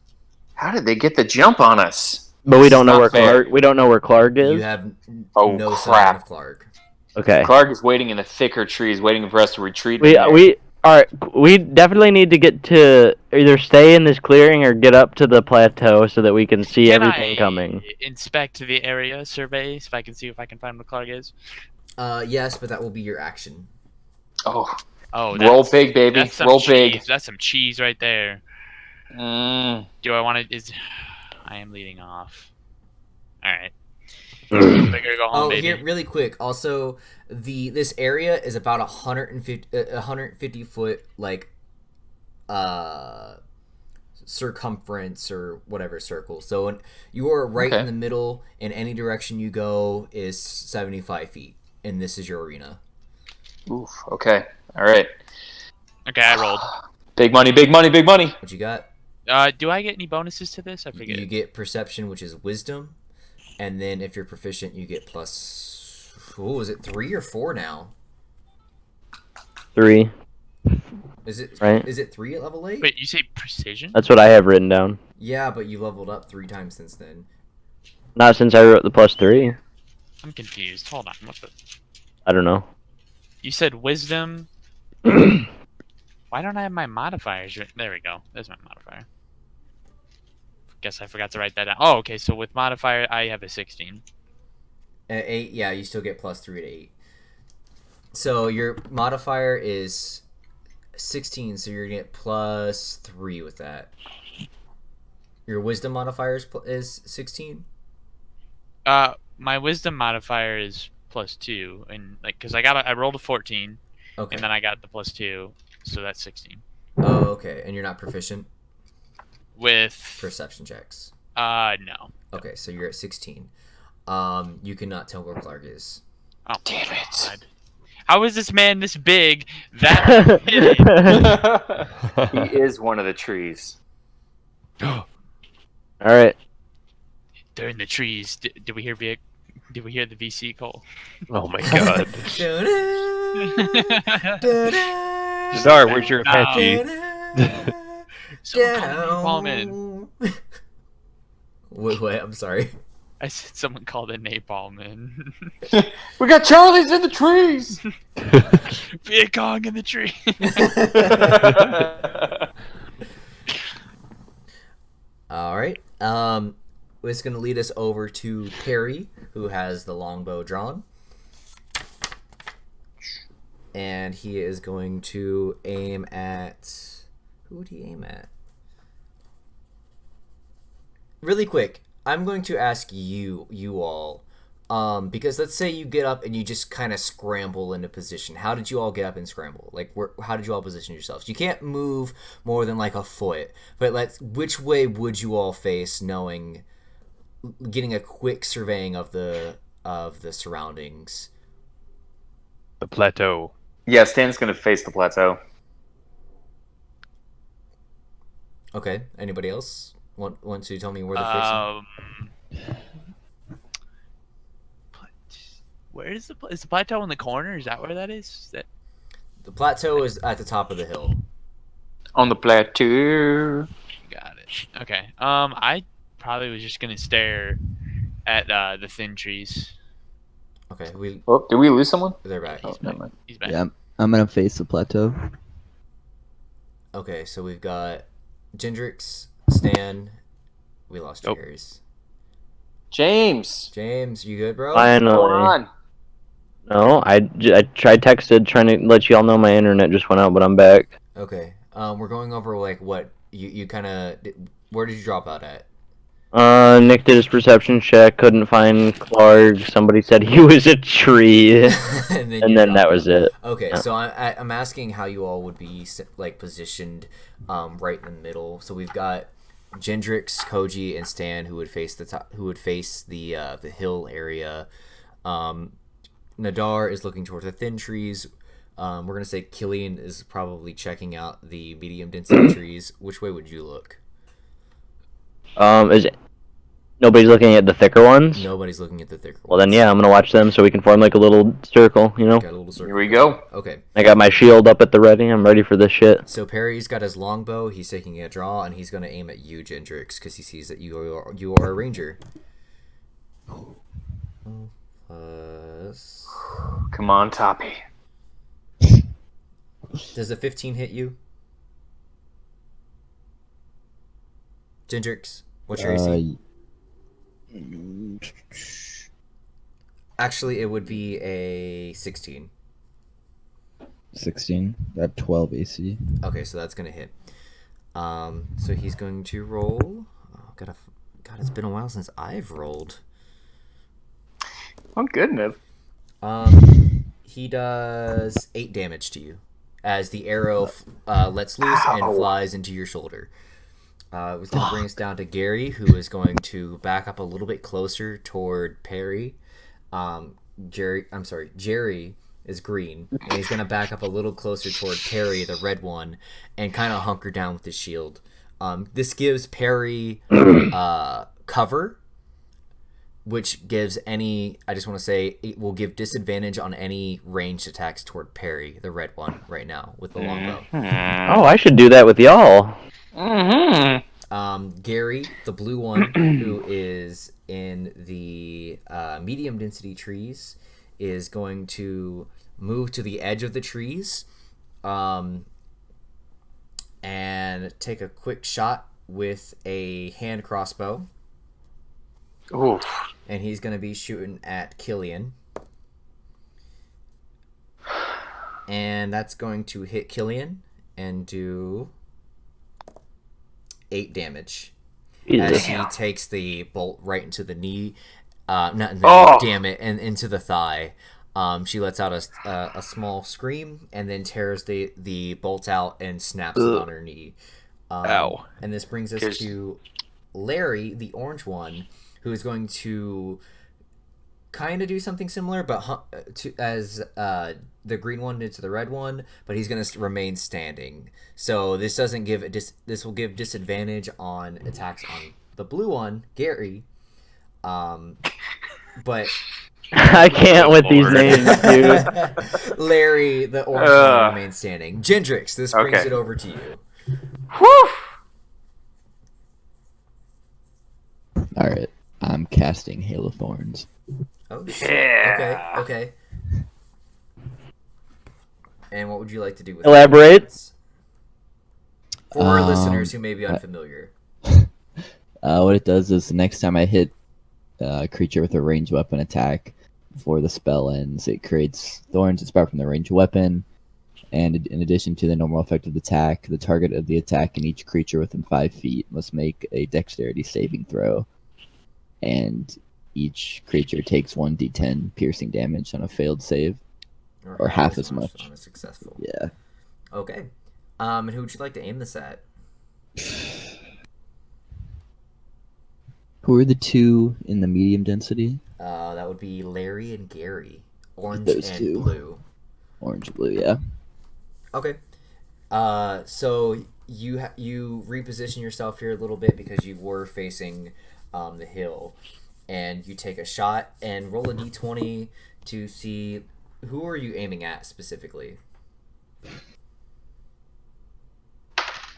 B: How did they get the jump on us?
C: But we
B: This
C: don't
B: is
C: know
B: not
C: where
B: fair.
C: Clark. We don't know where Clark is.
A: You have
B: Oh,
A: no sign
B: crap.
A: of Clark.
C: Okay.
B: Clark is waiting in the thicker trees, waiting for us to retreat.
C: We
B: in there.
C: we all right. We definitely need to get to either stay in this clearing or get up to the plateau so that we can see
E: Can
C: everything
E: I
C: coming.
E: inspect the area, survey, if I can see if I can find where Clark is?
A: Yes, but that will be your action.
B: Oh,
E: Oh,
B: roll big, baby.
E: That's some
B: Roll
E: cheese.
B: big.
E: That's some cheese right there.
B: Mm.
E: Do I want to? I am leading off. All right. Bigger go home,
A: Oh,
E: baby.
A: here, really quick. Also, this area is about 150 foot like circumference or whatever circle. So you are right
B: Okay.
A: in the middle, and any direction you go is 75 feet, and this is your arena.
B: Oof. Okay. All right.
E: Okay, I rolled.
B: Big money. Big money. Big money.
A: What you got?
E: Do I get any bonuses to this? I forget.
A: You get perception, which is wisdom, and then if you're proficient, you get plus Ooh, is it 3 or 4 now?
C: 3.
A: Is it
C: Right.
A: Is it 3 at level 8?
E: Wait, you say precision?
C: That's what I have written down.
A: Yeah, but you leveled up 3 times since then.
C: Not since I wrote the +3.
E: I'm confused. Hold on. What the?
C: I don't know.
E: You said wisdom. Why don't I have my modifiers? There we go. There's my modifier. Guess I forgot to write that down. Oh, okay. So with modifier, I have a 16.
A: At 8, yeah, you still get +3 to 8. So your modifier is 16, so you're gonna get +3 with that. Your wisdom modifier is 16.
E: My wisdom modifier is +2, and like, cause I rolled a 14,
A: Okay.
E: and then I got the +2, so that's 16.
A: Oh, okay. And you're not proficient
E: With
A: perception checks.
E: no.
A: Okay, so you're at 16. You cannot tell where Clark is.
E: Oh,
B: Damn it.
E: God. How is this man this big? That hidden?
B: He is one of the trees.
C: All right.
E: They're in the trees. Did we hear the VC call?
D: Oh my god.
A: Da-da,
D: Star, where's your
E: No.
D: Apache?
E: Someone call the napalm in.
A: Wait, I'm sorry.
E: I said someone called a napalm in.
B: We got Charlie's in the trees.
E: Viet Cong in the tree.
A: All right. It's going to lead us over to Perry, who has the longbow drawn. And he is going to aim at... Who would he aim at? Really quick, I'm going to ask you all, because let's say you get up and you just kind of scramble into position. How did you all get up and scramble? Like, how did you all position yourselves? You can't move more than like a foot, but which way would you all face, getting a quick surveying of the surroundings?
D: The plateau.
B: Yeah, Stan's gonna face the plateau.
A: Okay. Anybody else want to tell me where they're facing?
E: Where is is the plateau in the corner? Is that where that is?
A: The plateau is at the top of the hill.
B: On the plateau.
E: Got it. Okay. I probably was just gonna stare at the thin trees.
A: Okay,
B: Oh, did we lose someone?
A: they're back.
B: Oh, never mind.
E: He's back.
F: Yeah, I'm gonna face the plateau.
A: Okay, so we've got Gendrix, Stan. We lost
D: Nope.
A: Jerry's.
B: James,
A: James, you good, bro?
B: what's going
C: Finally.
B: on?
C: No, I tried texted trying to let y'all know my internet just went out, but I'm back.
A: Okay. We're going over like what you kind of. Where did you drop out at?
C: Nick did his perception check, couldn't find Clark. Somebody said he was a tree,
A: and
C: and then that was it.
A: Okay,
C: Yeah.
A: so I'm asking how you all would be like positioned, right in the middle. So we've got Gendrix, Koji, and Stan who would face the hill area. Nadar is looking towards the thin trees. We're gonna say Killian is probably checking out the medium density trees. Which way would you look?
C: Is nobody's looking at the thicker ones?
A: Nobody's looking at the thicker
C: Well then,
A: ones.
C: yeah, I'm gonna watch them so we can form like a little circle. You know,
A: Got a little circle.
B: Here we go.
A: Okay,
C: I got my shield up at the ready. I'm ready for this shit.
A: so Perry's got his longbow. He's taking a draw, and he's gonna aim at you, Gendrix, because he sees that you are a ranger. Plus,
B: Come on, Toppy.
A: does a 15 hit you? Gendrix, what's your AC? Actually, it would be a 16.
F: 16. I have 12 AC.
A: Okay, so that's gonna hit. So he's going to roll. Oh, God, it's been a while since I've rolled.
B: Oh goodness.
A: He does 8 damage to you as the arrow lets loose and flies into your shoulder. It was going to bring us down to Gary, who is going to back up a little bit closer toward Perry. Jerry is green, and he's going to back up a little closer toward Perry, the red one, and kind of hunker down with his shield. This gives Perry cover, which gives any. I just want to say it will give disadvantage on any ranged attacks toward parry. The red one right now with the longbow.
C: Oh, I should do that with y'all.
A: Gary, the blue one, who is in the medium density trees, is going to move to the edge of the trees, and take a quick shot with a hand crossbow.
B: Ooh.
A: And he's going to be shooting at Killian. And that's going to hit Killian and do 8 damage. As he takes the bolt right into the knee. Not in the knee, damn it, and into the thigh. She lets out a small scream and then tears the bolt out and snaps it on her knee.
D: Ow.
A: And this brings us to Larry, the orange one, who is going to kind of do something similar, but as the green one did to the red one, but he's going to remain standing. So this doesn't give this will give disadvantage on attacks on the blue one, Gary. But
C: I can't with these names, dude.
A: Larry, the orange one, remains standing. Gendrix, this brings it over to you.
B: Whew.
F: Alright, I'm casting Hail of Thorns.
A: Oh shit.
B: Yeah.
A: Okay. And what would you like to do with
C: Elaborate.
A: it? For our listeners who may be unfamiliar.
F: What it does is the next time I hit a creature with a ranged weapon attack before the spell ends, it creates thorns that sprout from the ranged weapon. And in addition to the normal effect of the attack, the target of the attack and each creature within 5 feet must make a dexterity saving throw. And each creature takes 1d10 piercing damage on a failed save. Or half as much.
A: On a successful.
F: Yeah.
A: Okay. And who would you like to aim this at?
F: Who are the two in the medium density?
A: That would be Larry and Gary. Orange
F: Those
A: and
F: two.
A: blue.
F: Orange and blue, yeah.
A: Okay. So you reposition yourself here a little bit because you were facing the hill, and you take a shot and roll a d20 to see who are you aiming at specifically.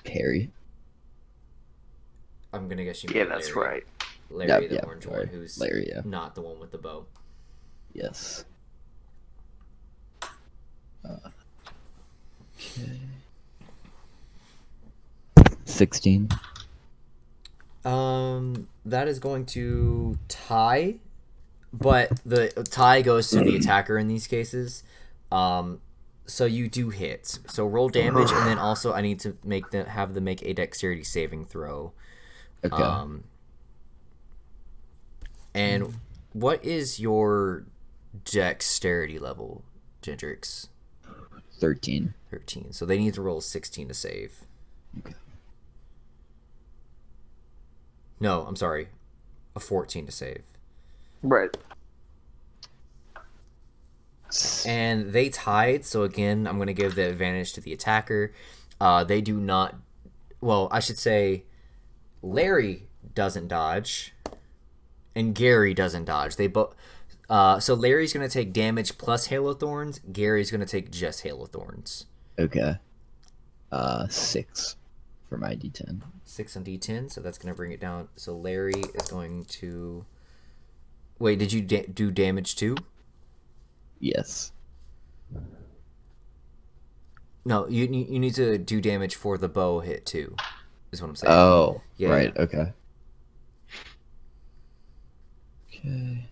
F: Parry.
A: I'm gonna guess you.
B: Yeah,
A: mean Larry.
B: that's right.
A: Larry, the
F: Yeah,
A: orange
F: sorry.
A: one, who's
F: Larry, yeah.
A: not the one with the bow.
F: Yes. Okay. 16.
A: That is going to tie, but the tie goes to the attacker in these cases. So you do hit. So roll damage, and then also I need to have them make a dexterity saving throw.
F: Okay.
A: And what is your dexterity level, Gendrix?
F: 13.
A: 13. So they need to roll a 16 to save.
F: Okay.
A: No, I'm sorry. A 14 to save.
B: Right.
A: And they tied, so again, I'm going to give the advantage to the attacker. They do not... Well, I should say Larry doesn't dodge, and Gary doesn't dodge. They both... So Larry's going to take damage plus Halo Thorns. Gary's going to take just Halo Thorns.
F: Okay. 6 for my d10.
A: 6 on d10, so that's going to bring it down. So Larry is going to... Wait, did you do damage too?
F: Yes.
A: No, you need to do damage for the bow hit too, is what I'm saying.
F: Oh,
A: Yeah.
F: right, okay. Okay.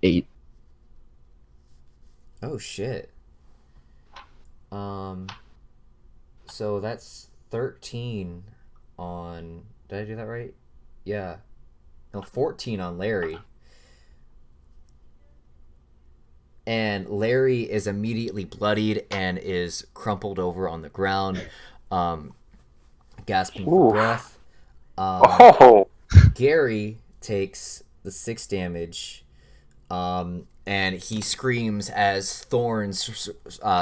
F: Eight.
A: Oh shit. So that's 13 on... Did I do that right? Yeah. No, 14 on Larry. And Larry is immediately bloodied and is crumpled over on the ground, gasping for
B: Oof.
A: breath.
B: Oh.
A: Gary takes the 6 damage, and he screams as thorns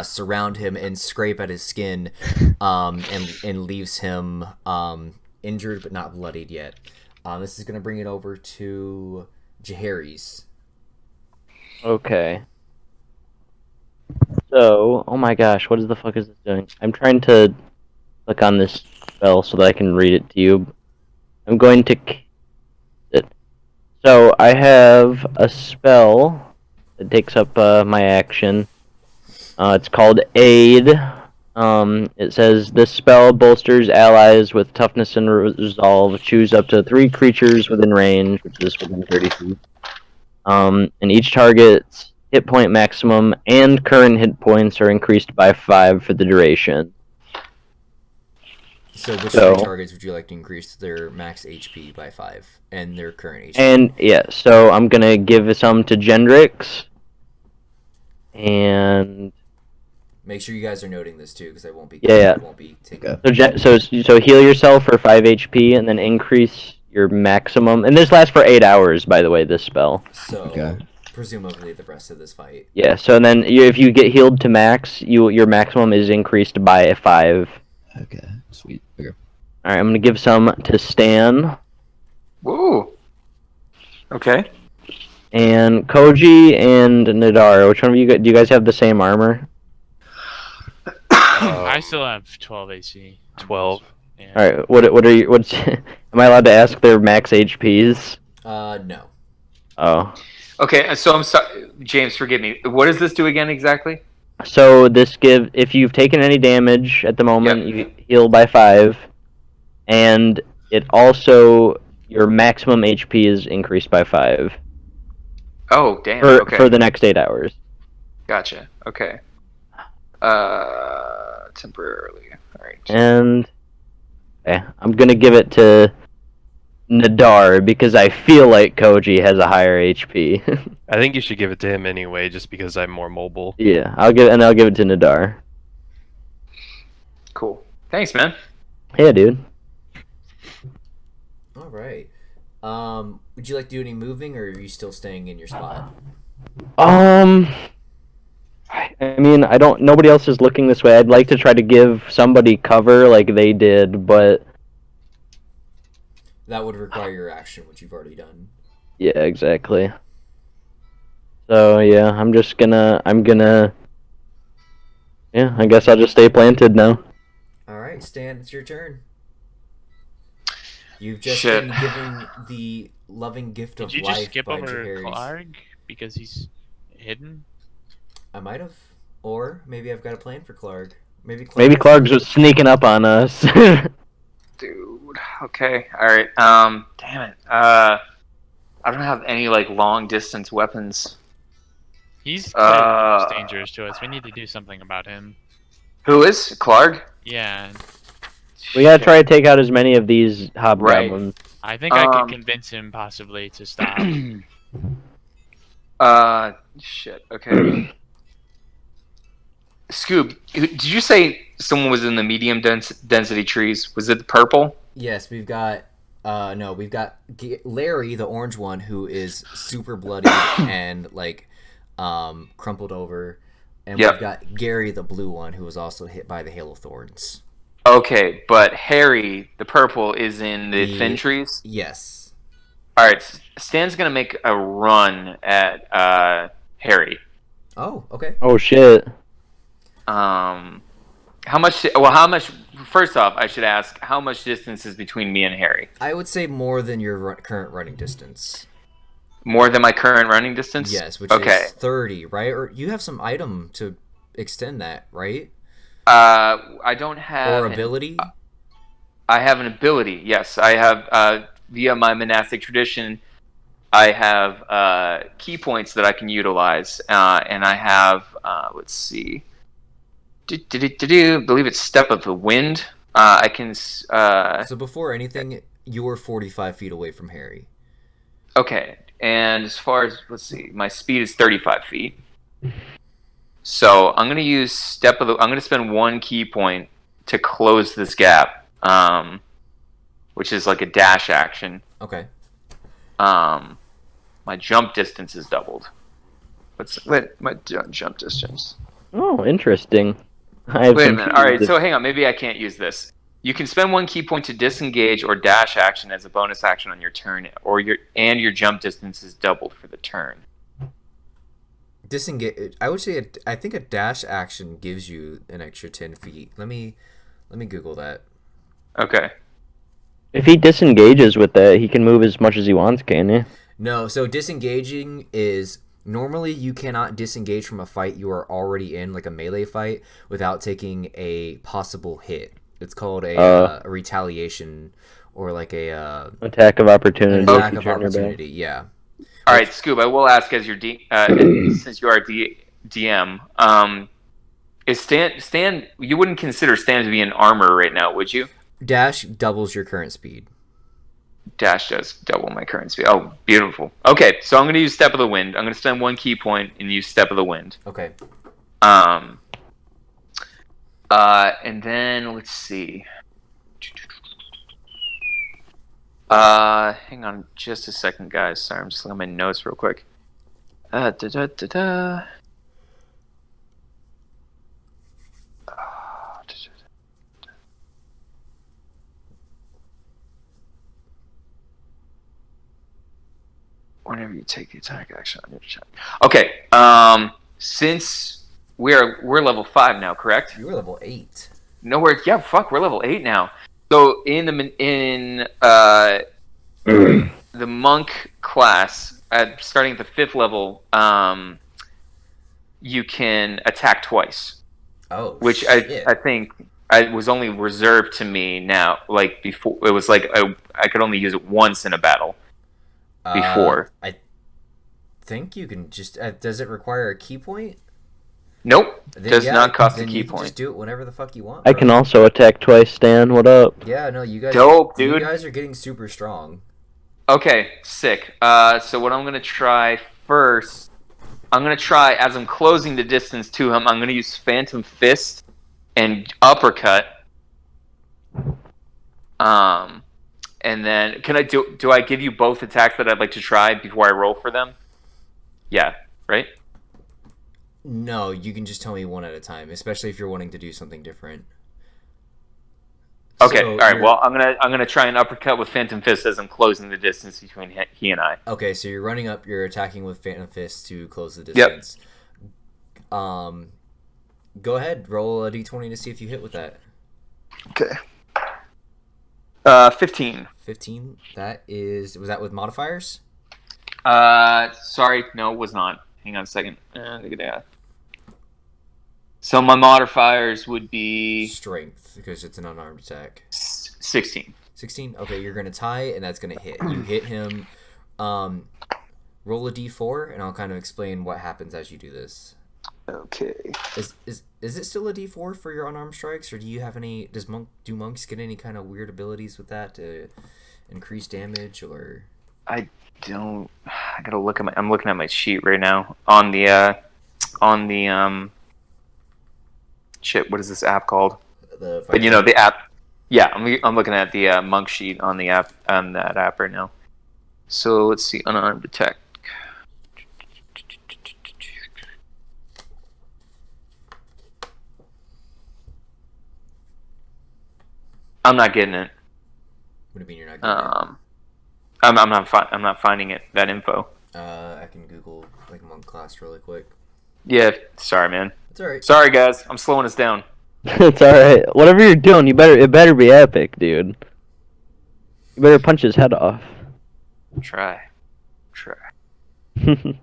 A: surround him and scrape at his skin, and leaves him injured but not bloodied yet. This is gonna bring it over to Jaharis.
C: Okay. So, oh my gosh, what the fuck is this doing? I'm trying to click on this spell so that I can read it to you. I'm going to it. So I have a spell that takes up my action. It's called Aid. It says this spell bolsters allies with toughness and resolve. Choose up to 3 creatures within range, which is within 30 feet. And each target's hit point maximum and current hit points are increased by 5 for the duration.
A: So which 3 targets would you like to increase their max HP by 5 and their current HP?
C: And yeah, so I'm gonna give some to Gendrix. And
A: make sure you guys are noting this too, because I won't be.
C: Yeah.
A: I won't be taking.
F: Okay.
C: So heal yourself for 5 HP, and then increase your maximum. And this lasts for 8 hours, by the way. This spell.
A: So
F: Okay.
A: presumably the rest of this fight.
C: Yeah. So then, if you get healed to max, your maximum is increased by 5.
F: Okay. Sweet. Okay.
C: All right, I'm gonna give some to Stan
B: Woo. Okay.
C: and Koji and Nadara. Which one of you do you guys have the same armor?
E: I still have 12 AC.
D: 12.
E: Yeah.
C: All right. What are you? What's? Am I allowed to ask their max HPs?
A: No.
C: Oh.
B: Okay, so I'm sorry, James. Forgive me. What does this do again exactly?
C: So this if you've taken any damage at the moment, you heal by 5, and it also your maximum HP is increased by 5
B: Oh, damn.
C: for
B: Okay.
C: for the next 8 hours.
B: Gotcha. Okay. Temporarily. All right.
C: And okay, I'm gonna give it to Nadar because I feel like Koji has a higher HP.
D: I think you should give it to him anyway, just because I'm more mobile.
C: Yeah, I'll give it to Nadar.
B: Cool. Thanks, man.
C: Yeah, dude.
A: All right. Would you like to do any moving, or are you still staying in your spot?
C: I mean, nobody else is looking this way. I'd like to try to give somebody cover like they did, but
A: That would require your action, which you've already done.
C: yeah, exactly. So yeah, yeah, I guess I'll just stay planted now.
A: All right, Stan, it's your turn. You've just
B: Shit.
A: been given the loving gift of
E: Did you
A: life
E: just skip
A: by
E: over
A: Jaharis.
E: Clark because he's hidden?
A: I might have, or maybe I've got a plan for Clark. Maybe
C: Clark's just sneaking up on us.
B: Dude. Okay. All right. Damn it. I don't have any like long distance weapons.
E: He's quite dangerous to us. We need to do something about him.
B: Who is Clark?
E: Yeah,
C: We gotta try to take out as many of these hobgoblins.
E: I think I could convince him possibly to stop.
B: Shit. Okay. Scoob, did you say someone was in the medium density trees? Was it purple?
A: Yes, we've got. No, we've got Larry, the orange one, who is super bloody and like, crumpled over, and
B: Yep.
A: we've got Gary, the blue one, who was also hit by the hail of thorns.
B: Okay, but Harry, the purple, is in the thin trees.
A: Yes.
B: All right, Stan's gonna make a run at Harry.
A: Oh, okay.
C: Oh shit.
B: How much? Well, how much? First off, I should ask how much distance is between me and Harry.
A: I would say more than your current running distance.
B: More than my current running distance.
A: Yes, which
B: okay.
A: is 30, right? Or you have some item to extend that, right?
B: I don't have
A: Or ability.
B: I have an ability. Yes, I have via my monastic tradition. I have key points that I can utilize, and I have let's see. I believe it's Step of the Wind. I can.
A: So before anything, you were 45 feet away from Harry.
B: Okay, and as far as let's see, my speed is 35 feet. So I'm gonna use Step of the. I'm gonna spend 1 key point to close this gap, which is like a dash action.
A: Okay.
B: My jump distance is doubled. my jump distance?
C: Oh, interesting. I have
B: Wait a
C: some
B: minute. All right,
C: keys
B: so hang on. Maybe I can't use this. You can spend 1 key point to disengage or dash action as a bonus action on your turn, or your jump distance is doubled for the turn.
A: Disengage. I would say I think a dash action gives you an extra 10 feet. Let me Google that.
B: Okay.
C: If he disengages with that, he can move as much as he wants, can he?
A: No, so disengaging is normally you cannot disengage from a fight you are already in, like a melee fight, without taking a possible hit. It's called a retaliation, or like a
C: Attack of opportunity.
A: an
C: if
A: attack
C: you
A: of
C: turn your back.
A: opportunity. Yeah.
B: All right, Scoob. I will ask as your since you are DM. Is Stan? You wouldn't consider Stan to be in armor right now, would you?
A: Dash doubles your current speed.
B: Dash does double my current speed. Oh, beautiful. Okay, so I'm going to use Step of the Wind. I'm going to spend 1 key point and use Step of the Wind.
A: Okay.
B: And then let's see. Hang on just a second, guys. Sorry, I'm just looking at my notes real quick. Whenever you take the attack action on your check. Okay. Since we're level 5 now, correct?
A: You were level 8.
B: No, we're level 8 now. So in the monk class, starting at the 5th level, you can attack twice.
A: Oh,
B: which
A: shit.
B: I think was only reserved to me now. Like before, it was like I could only use it once in a battle. Before,
A: I think you can just. Does it require a key point?
B: Nope,
A: Then,
B: does not cost a
A: then
B: key
A: you can
B: point.
A: Just do it whenever the fuck you want.
C: I
A: Bro.
C: can also attack twice, Stan. What up?
A: Yeah, no, you guys.
B: Dope, dude.
A: You guys are getting super strong.
B: Okay, sick. So what I'm gonna try first, as I'm closing the distance to him, I'm gonna use Phantom Fist and Uppercut. And then can I do I give you both attacks that I'd like to try before I roll for them? Yeah, right?
A: No, you can just tell me one at a time, especially if you're wanting to do something different.
B: Okay,
A: So
B: all right.
A: you're-
B: Well, I'm gonna try an uppercut with Phantom Fist as I'm closing the distance between he and I.
A: Okay, so you're running up, you're attacking with Phantom Fist to close the distance. Yep. Go ahead, roll a d20 to see if you hit with that.
B: Okay. 15.
A: 15. Was that with modifiers?
B: Sorry, no, it was not. Hang on a second. So my modifiers would be
A: Strength, because it's an unarmed attack.
B: 16.
A: 16. Okay, you're gonna tie, and that's gonna hit. You hit him. Roll a d4, and I'll kind of explain what happens as you do this.
B: Okay.
A: Is it still a d4 for your unarmed strikes, or do you have any? Do monks get any kind of weird abilities with that to increase damage, or?
B: I gotta look at I'm looking at my sheet right now on the shit. What is this app called? But you know the app. Yeah, I'm looking at the monk sheet on the app on that app right now. So let's see, unarmed attack. I'm not getting it.
A: What do you mean you're not getting it?
B: I'm not finding it. That info.
A: I can Google like monk class really quick.
B: Yeah, sorry, man.
A: It's alright.
B: Sorry, guys. I'm slowing us down.
C: It's alright. Whatever you're doing, it better be epic, dude. You better punch his head off.
B: Try.
A: 8th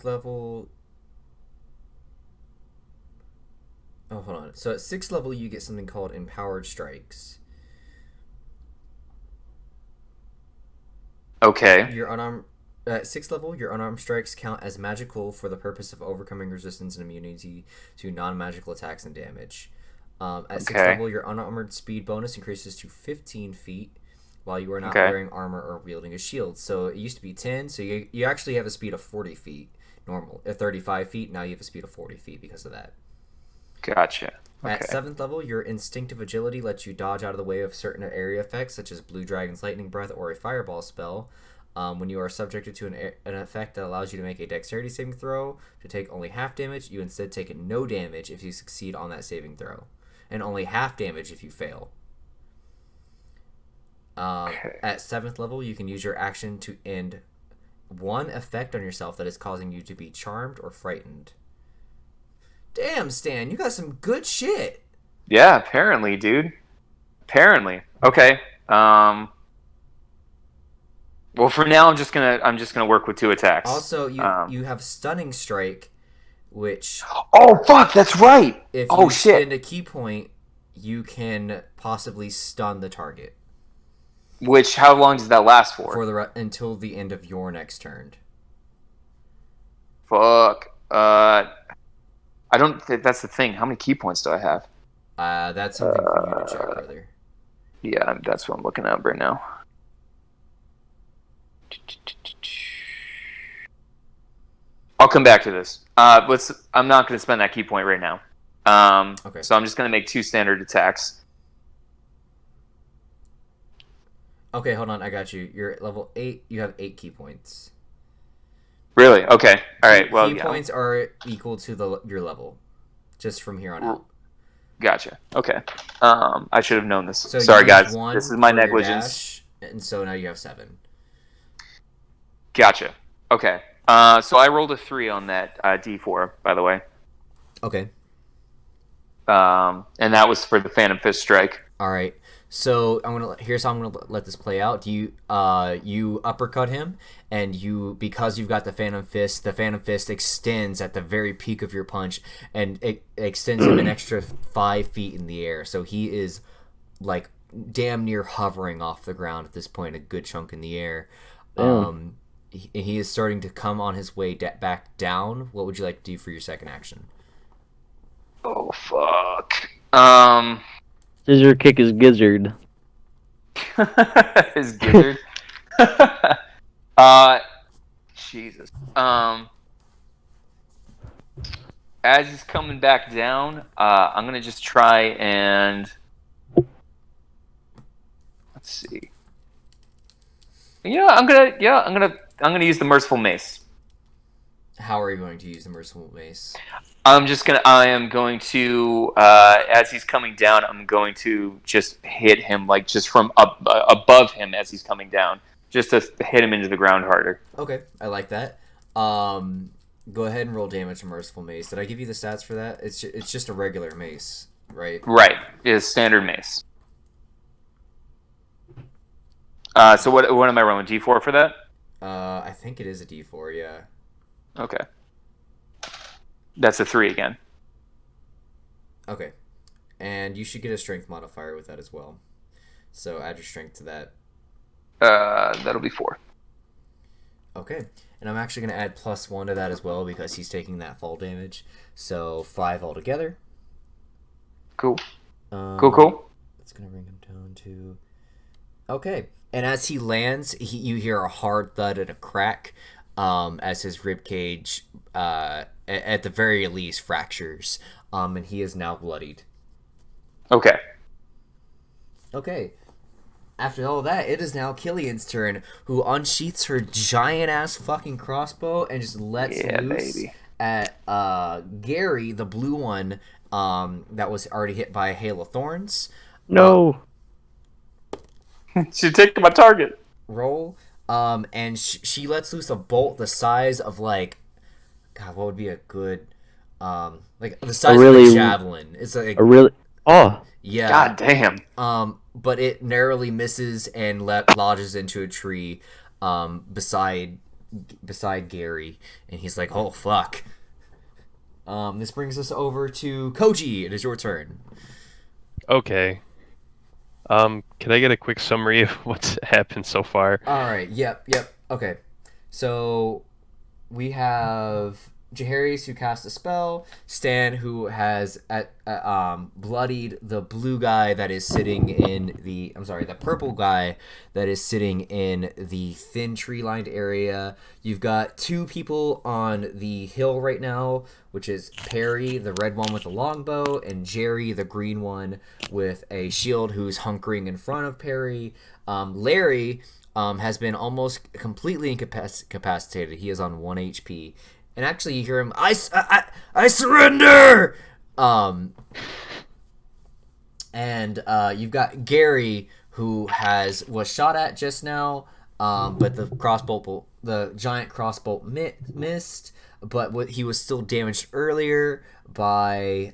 A: level. Oh, hold on. So at 6th level, you get something called Empowered Strikes.
B: Okay.
A: At 6th level, your unarmed strikes count as magical for the purpose of overcoming resistance and immunity to non-magical attacks and damage. At 6th level, your unarmored speed bonus increases to 15 feet while you are not wearing armor or wielding a shield. So it used to be 10, so you actually have a speed of 40 feet normal. At 35 feet, now you have a speed of 40 feet because of that.
B: Gotcha. Okay.
A: At 7th level, your instinctive agility lets you dodge out of the way of certain area effects, such as Blue Dragon's Lightning Breath or a Fireball spell. When you are subjected to an effect that allows you to make a dexterity saving throw to take only half damage, you instead take no damage if you succeed on that saving throw, and only half damage if you fail. At 7th level, you can use your action to end one effect on yourself that is causing you to be charmed or frightened. Damn, Stan, you got some good shit.
B: Yeah, apparently, dude. Apparently. Okay. Well, for now, I'm just gonna work with 2 attacks.
A: Also, you have Stunning Strike, which
B: Oh fuck, that's right.
A: if
B: Oh
A: you
B: shit.
A: spend a key point, you can possibly stun the target
B: Which how long does that last for?
A: until the end of your next turn.
B: Fuck. I don't think that's the thing. How many key points do I have?
A: That's something for you to check, brother.
B: Yeah, that's what I'm looking at right now. I'll come back to this. I'm not going to spend that key point right now.
A: Okay.
B: So I'm just going to make 2 standard attacks.
A: Okay, hold on. I got you. You're at level 8. You have 8 key points.
B: Really? Okay. All right. Well,
A: key
B: yeah.
A: points are equal to your level, just from here on out.
B: Gotcha. Okay. I should have known this.
A: So
B: Sorry,
A: you used
B: guys.
A: 1
B: This is my
A: for your
B: negligence.
A: dash, and so now you have 7.
B: Gotcha. Okay. So I rolled a 3 on that D4, by the way.
A: Okay.
B: And that was for the Phantom Fist Strike.
A: All right. So here's how I'm gonna let this play out. You uppercut him, and because you've got the Phantom Fist extends at the very peak of your punch, and it extends him an extra 5 feet in the air. So he is like damn near hovering off the ground at this point, a good chunk in the air. He is starting to come on his way back down. What would you like to do for your second action?
B: Oh fuck.
C: Scissor kick his gizzard.
B: His gizzard. Jesus. As he's coming back down, I'm gonna just try and let's see. I'm gonna use the Merciful Mace.
A: How are you going to use the Merciful Mace?
B: I am going to, as he's coming down, I'm going to just hit him, like, just from above him as he's coming down. Just to hit him into the ground harder.
A: Okay, I like that. Go ahead and roll damage to Merciful Mace. Did I give you the stats for that? It's just a regular mace, right?
B: Right. It's standard mace. So what am I rolling? D4 for that?
A: I think it is a D4, yeah.
B: Okay. That's a 3 again.
A: Okay. And you should get a strength modifier with that as well. So add your strength to that.
B: That'll be 4.
A: Okay. And I'm actually going to add +1 to that as well because he's taking that fall damage. So 5 altogether.
B: Cool. Cool.
A: That's going to bring him down to... Okay. And as he lands, you hear a hard thud and a crack as his ribcage, at the very least, fractures. And he is now bloodied.
B: Okay.
A: Okay. After all that, it is now Killian's turn, who unsheaths her giant-ass fucking crossbow and just lets loose at Gary, the blue one, that was already hit by a hail of thorns.
C: No.
B: She's taking my target.
A: Roll. And she lets loose a bolt the size of, like... God, what would be a good... like, the size of a javelin. It's like...
C: A really... Oh.
A: Yeah.
B: God damn.
A: But it narrowly misses and lodges into a tree beside Gary, and he's like, "Oh fuck." This brings us over to Koji. It is your turn.
D: Okay. Can I get a quick summary of what's happened so far?
A: All right. Yep. Okay. So we have Jaehaerys, who cast a spell. Stan, who has bloodied the blue guy that is sitting in the. I'm sorry, the purple guy that is sitting in the thin tree-lined area. You've got 2 people on the hill right now, which is Perry, the red one with the longbow, and Jerry, the green one with a shield, who's hunkering in front of Perry. Larry has been almost completely incapacitated. He is on 1 HP. And actually, you hear him, I surrender! And you've got Gary, who was shot at just now, but the giant crossbow missed, but he was still damaged earlier by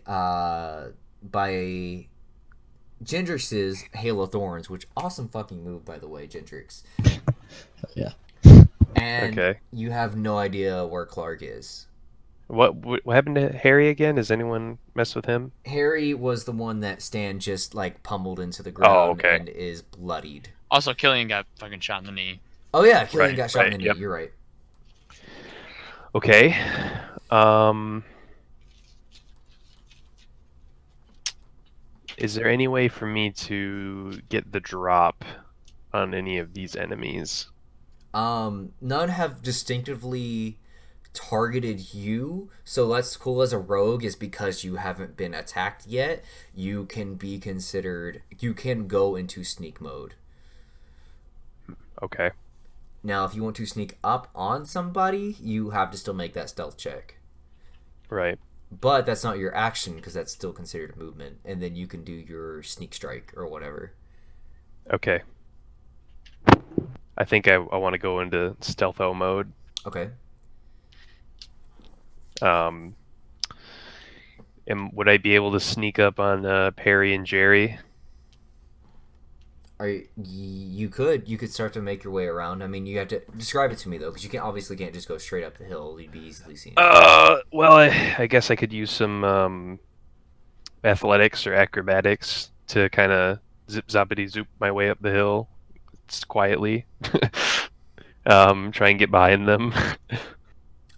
A: Gendrix's Hail of Thorns, which awesome fucking move, by the way, Gendrix.
F: Yeah.
A: And
D: Okay.
A: you have no idea where Clark is.
D: What happened to Harry again? Has anyone messed with him?
A: Harry was the one that Stan just like pummeled into the ground
D: okay.
A: and is bloodied.
E: Also, Killian got fucking shot in the knee.
A: Oh yeah, Killian
D: Right,
A: got shot in the knee.
D: yep.
A: You're right.
D: Okay. Is there any way for me to get the drop on any of these enemies?
A: None have distinctively targeted you, so that's cool as a rogue is because you haven't been attacked yet. You can go into sneak mode.
D: Okay.
A: Now, if you want to sneak up on somebody, you have to still make that stealth check.
D: Right.
A: But that's not your action because that's still considered a movement, and then you can do your sneak strike or whatever.
D: Okay. I think I want to go into stealtho mode.
A: Okay.
D: And would I be able to sneak up on Perry and Jerry?
A: You could start to make your way around. I mean, you have to describe it to me though, because you obviously can't just go straight up the hill. You'd be easily seen.
D: Well, I guess I could use some athletics or acrobatics to kind of zip zoppity zoop my way up the hill. Quietly. Try and get behind them.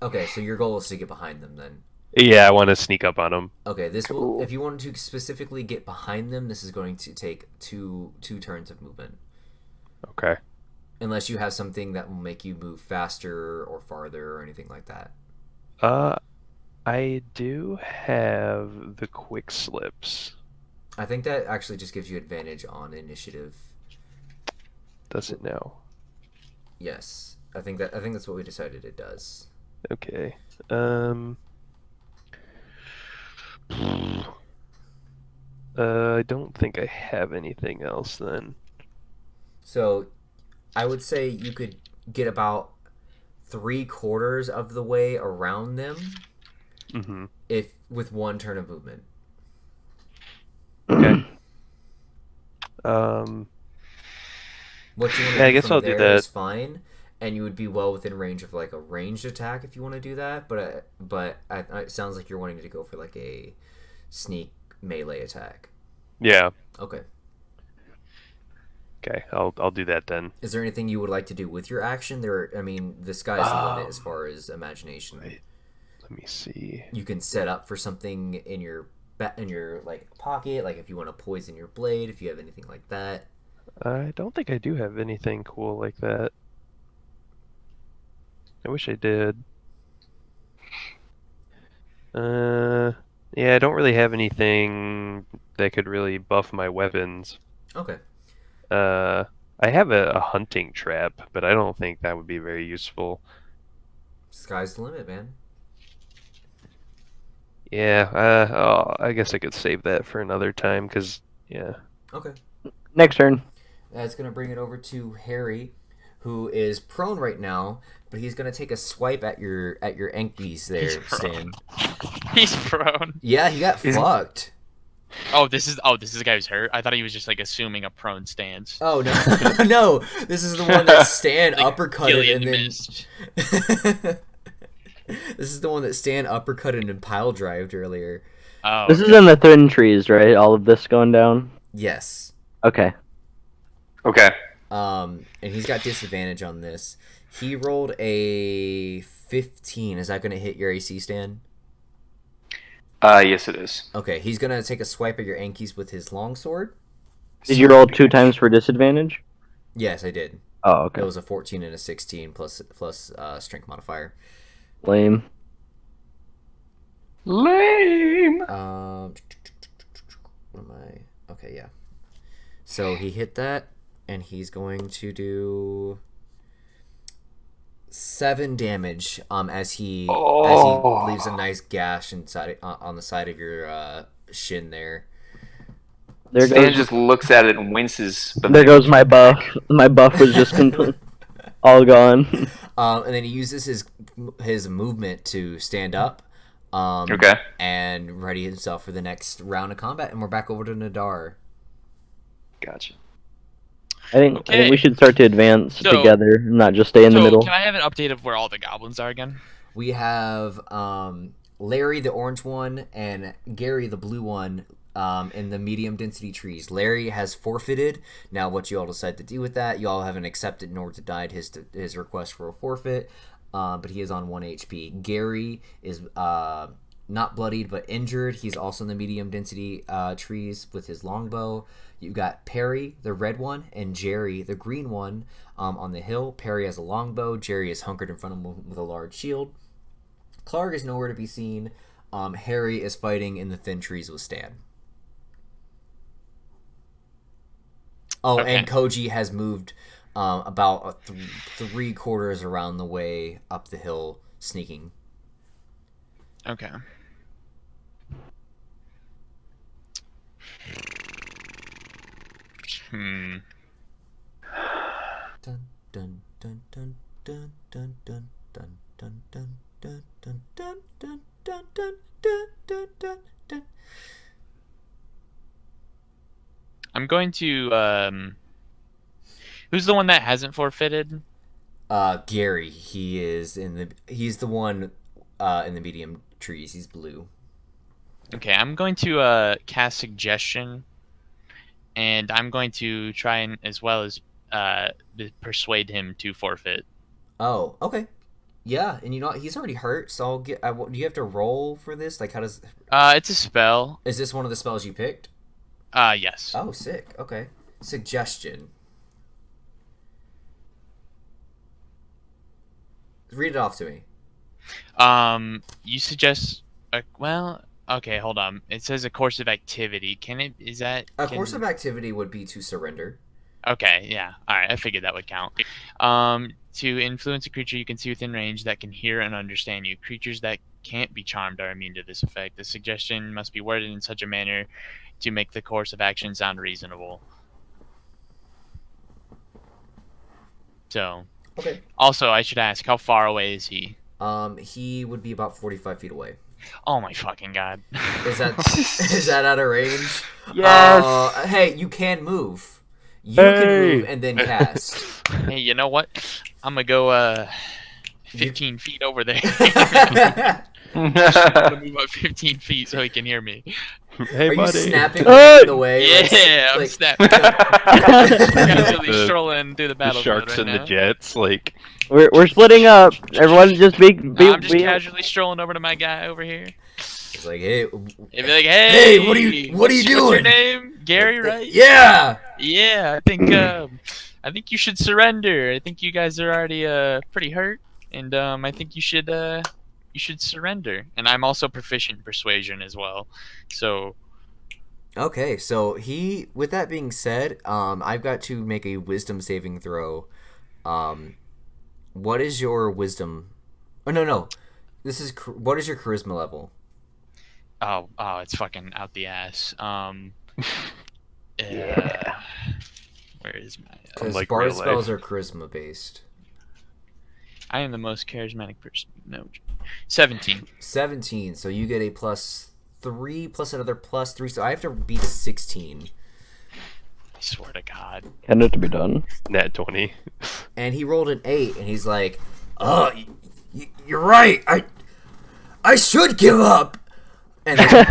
A: Okay, so your goal is to get behind them then.
D: Yeah, I want to sneak up on them.
A: Okay, this will. If you want to specifically get behind them, this is going to take two turns of movement.
D: Okay.
A: Unless you have something that will make you move faster or farther or anything like that.
D: I do have the quick slips.
A: I think that actually just gives you advantage on initiative.
D: Does it now?
A: Yes, I think that's what we decided it does.
D: Okay. I don't think I have anything else then.
A: So, I would say you could get about 3/4 of the way around them, if with 1 turn of movement.
D: Okay.
A: What you want to
D: Yeah, I
A: do
D: guess
A: from
D: I'll do
A: there
D: that.
A: is fine, and you would be well within range of like a ranged attack if you want to do that. But it sounds like you're wanting to go for like a sneak melee attack.
D: Yeah.
A: Okay.
D: Okay, I'll do that then.
A: Is there anything you would like to do with your action? I mean, the sky's the limit as far as imagination.
D: Let me see.
A: You can set up for something in your like pocket, like if you want to poison your blade, if you have anything like that.
D: I don't think I do have anything cool like that. I wish I did. Yeah, I don't really have anything that could really buff my weapons.
A: Okay.
D: I have a hunting trap, but I don't think that would be very useful.
A: Sky's the limit, man.
D: Yeah, I guess I could save that for another time, because, yeah.
A: Okay.
C: Next turn.
A: That's going to bring it over to Harry, who is prone right now, but he's going to take a swipe at your ankles there, Stan.
E: He's prone.
A: Yeah, he got fucked.
E: Oh, this is the guy who's hurt. I thought he was just like assuming a prone stance.
A: Oh no, no! This is the one that Stan
E: Like,
A: uppercutted
E: Killian
A: and then.
E: missed.
A: This is the one that Stan uppercutted and pile drived earlier.
E: Oh,
C: This is in the thin trees, right? All of this going down?
A: Yes.
C: Okay.
B: Okay.
A: And he's got disadvantage on this. He rolled a 15. Is that going to hit your AC, Stan?
B: Yes, it is.
A: Okay, he's going to take a swipe at your Ankies with his longsword.
C: Did you roll 2 times for disadvantage?
A: Yes, I did.
C: Oh, okay.
A: It was a 14 and a 16 plus strength modifier.
C: Lame.
B: Lame.
A: What am I? Okay, yeah. So he hit that, and he's going to do 7 damage. As he leaves a nice gash inside on the side of your shin there.
C: There
B: Stan
C: goes,
B: just looks at it and winces. But
C: there goes my buff. My buff was just all gone.
A: And then he uses his movement to stand up.
B: Okay.
A: And ready himself for the next round of combat, and we're back over to Nadar.
B: Gotcha.
C: I think
E: Okay.
C: we should start to advance
E: So-
C: together, not just stay in the middle.
E: Can I have an update of where all the goblins are again?
A: We have Larry, the orange one, and Gary, the blue one, in the medium density trees. Larry has forfeited. Now, what you all decide to do with that, you all haven't accepted nor denied his request for a forfeit, but he is on 1 HP. Gary is not bloodied but injured. He's also in the medium density trees with his longbow. You got Perry, the red one, and Jerry, the green one, on the hill. Perry has a longbow. Jerry is hunkered in front of him with a large shield. Clark is nowhere to be seen. Harry is fighting in the thin trees with Stan. Oh,
E: Okay.
A: and Koji has moved about 3/4 around the way up the hill, sneaking.
E: Okay.
A: Dun dun dun dun dun dun dun dun dun dun dun dun dun dun dun dun dun dun dun dun.
E: I'm going to who's the one that hasn't forfeited?
A: Gary, he's the one in the medium trees. He's blue.
E: Okay, I'm going to cast suggestion, and I'm going to try and as well as persuade him to forfeit.
A: Oh, okay. Yeah, and he's already hurt, so I'll get. Do you have to roll for this? Like, how does?
E: It's a spell.
A: Is this one of the spells you picked?
E: Yes.
A: Oh, sick. Okay. Suggestion. Read it off to me.
E: You suggest well, okay, hold on. It says a course of activity.
A: A course of activity would be to surrender.
E: Okay, yeah. Alright, I figured that would count. To influence a creature you can see within range that can hear and understand you. Creatures that can't be charmed are immune to this effect. The suggestion must be worded in such a manner to make the course of action sound reasonable. So,
A: Okay.
E: also, I should ask, how far away is he?
A: He would be about 45 feet away.
E: Oh my fucking god.
A: Is that out of range?
C: Yes.
A: Hey, you can move. You can move and then cast.
E: Hey, you know what? I'm gonna go 15 feet over there. I'm gonna move up 15 feet so he can hear me.
D: Hey,
A: Are you
D: buddy.
A: snapping
C: Hey!
A: the way?
E: Yeah, I'm
A: like,
E: snapping. Casually
D: The-
E: strolling through the
D: The
E: battlefield
D: sharks
E: right
D: and
E: now.
D: the jets, like
C: We're splitting up. Everyone just be
E: I'm just casually strolling over to my guy over here.
A: It's like, hey,
E: And be like, hey,
A: what are you
E: what's your
A: doing?
E: name? Gary, right?
A: Yeah.
E: Yeah, I think you should surrender. I think you guys are already pretty hurt, and I think you should surrender. And I'm also proficient in persuasion as well. So
A: Okay, so with that being said, I've got to make a wisdom saving throw. What is your wisdom? Oh, no. What is your charisma level?
E: oh, it's fucking out the ass.
D: Yeah.
E: Where is my?
A: Because
D: Like
A: bard
D: real
A: spells
D: life.
A: are charisma based.
E: I am the most charismatic person. No, 17.
A: 17, so you get a +3 plus another +3, so I have to beat a 16.
E: I swear to God.
C: Can it to be done?
D: Nat 20.
A: And he rolled an 8, and he's like, "Oh, you're right. I should give up." And
E: All right,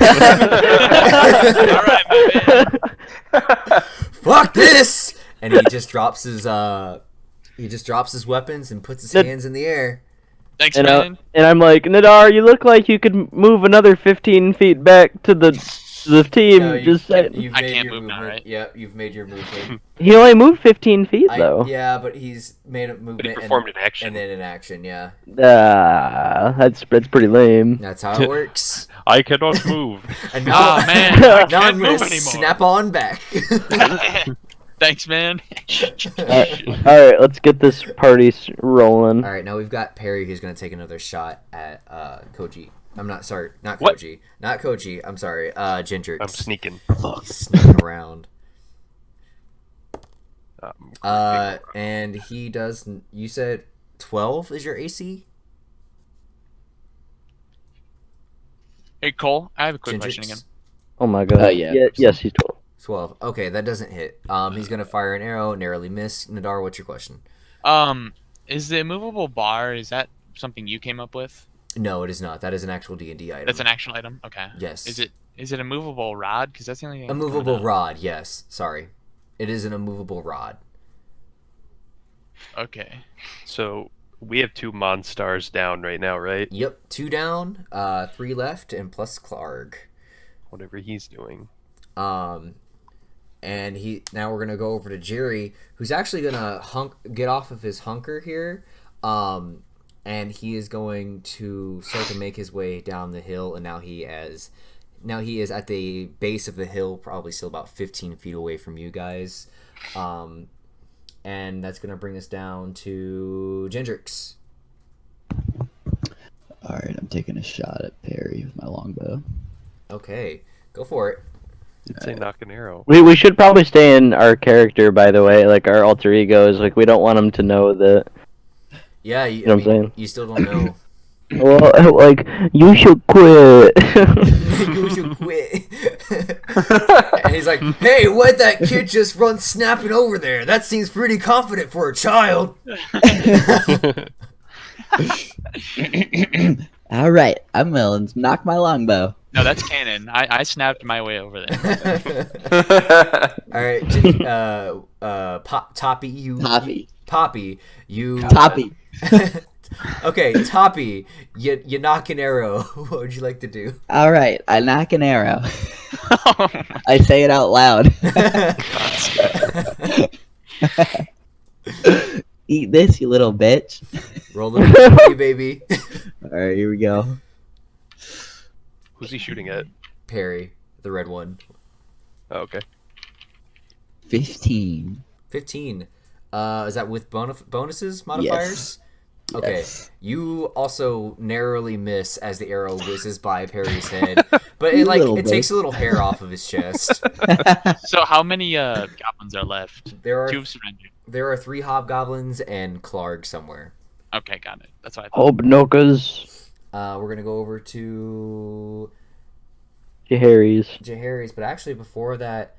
E: my man.
A: fuck this, and he just drops his weapons and puts his hands in the air.
E: Thanks,
C: And,
E: man.
C: and I'm like, Nadar, you look like you could move another 15 feet back to the team.
A: No,
C: Just saying.
A: You've
E: I
A: made
E: can't
A: your
E: move now,
A: movement.
E: right?
A: Yep, you've made your movement.
C: He only moved 15 feet though.
A: Yeah, but he's made a movement.
D: But he performed an action.
A: And then an action, yeah.
C: That's pretty lame.
A: That's how it works.
D: I cannot move.
A: And now,
E: Oh man, I
A: now I'm
E: can't
A: gonna
E: move anymore.
A: snap on back.
E: Thanks, man.
C: Alright, let's get this party rolling.
A: All right, now we've got Perry who's gonna take another shot at Koji. I'm not sorry, not
D: What?
A: Koji, not Koji. I'm sorry, Ginger.
D: I'm sneaking.
A: He's sneaking around.
D: Um,
A: And he does. You said 12 is your AC?
E: Hey Cole, I have a quick question
A: Gingerix?
E: again.
C: Oh my god.
F: Yeah.
C: Yes, he's 12.
A: 12. Okay, that doesn't hit. He's gonna fire an arrow, narrowly miss. Nadar, what's your question?
E: Is the immovable bar, is that something you came up with?
A: No, it is not. That is an actual D&D item.
E: That's an actual item. Okay.
A: Yes.
E: Is it a movable rod? Because that's the only thing.
A: A movable rod. Yes. Sorry, it is an immovable rod.
E: Okay.
D: So we have 2 Monstars down right now, right?
A: Yep. 2 down, 3 left, and plus Clark.
D: Whatever he's doing.
A: And now we're gonna go over to Jerry, who's actually gonna get off of his hunker here, and he is going to start to make his way down the hill. And now he is at the base of the hill, probably still about 15 feet away from you guys, and that's gonna bring us down to Gendrix.
F: All right, I'm taking a shot at Perry with my longbow.
A: Okay, go for it.
D: Did say knock an arrow.
C: We should probably stay in our character, by the way, like our alter egos. Like we don't want them to know that.
A: Yeah,
C: know what I'm saying?
A: You still don't know.
C: Well, like you should quit.
A: You should quit. And he's like, "Hey, what'd that kid just run snapping over there? That seems pretty confident for a child."
F: All right, I'm willing to knock my longbow.
E: No, that's canon. I snapped my way over there.
A: All right, Toppy, you.
F: Toppy.
A: Poppy, you.
F: Toppy.
A: Okay, Toppy, you knock an arrow. What would you like to do?
F: All right, I knock an arrow. I say it out loud. Eat this, you little bitch.
A: Roll the d20, baby.
F: All right, here we go.
D: Who's he shooting at?
A: Perry, the red one.
D: Oh, okay.
F: 15.
A: 15. Is that with bonuses, modifiers?
F: Yes.
A: Okay.
F: Yes.
A: You also narrowly miss as the arrow whizzes by Perry's head, but
F: You
A: it
F: little
A: takes
F: bitch.
A: a little hair off of his chest.
E: So how many goblins are left?
A: There are
E: 2 have surrendered.
A: there are 3 hobgoblins and Clark somewhere.
E: Okay, got it. That's what I thought.
C: Hobnokas.
A: We're gonna go over to
C: Harry's.
A: Jaharys, but actually before that,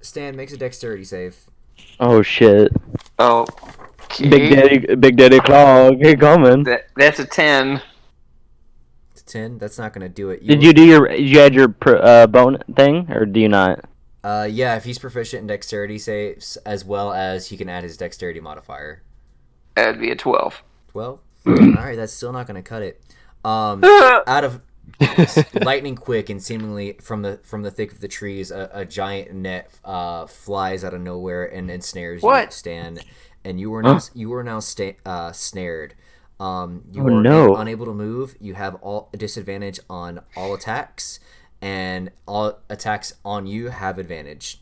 A: Stan makes a dexterity save.
C: Oh shit.
B: Oh,
C: Big Daddy Clog, he coming.
B: that's a 10.
A: It's 10. That's not gonna do it.
C: Did you add your bone thing, or do you not?
A: Yeah, if he's proficient in dexterity saves, as well as he can add his dexterity modifier.
B: That'd be a 12.
A: 12. All right, that's still not gonna cut it. Out of lightning quick and seemingly from the thick of the trees, a giant net flies out of nowhere and ensnares you,
B: What?
A: Stan, and you are now snared. You
C: Oh,
A: are
C: no.
A: unable to move. You have all disadvantage on all attacks, and all attacks on you have advantage.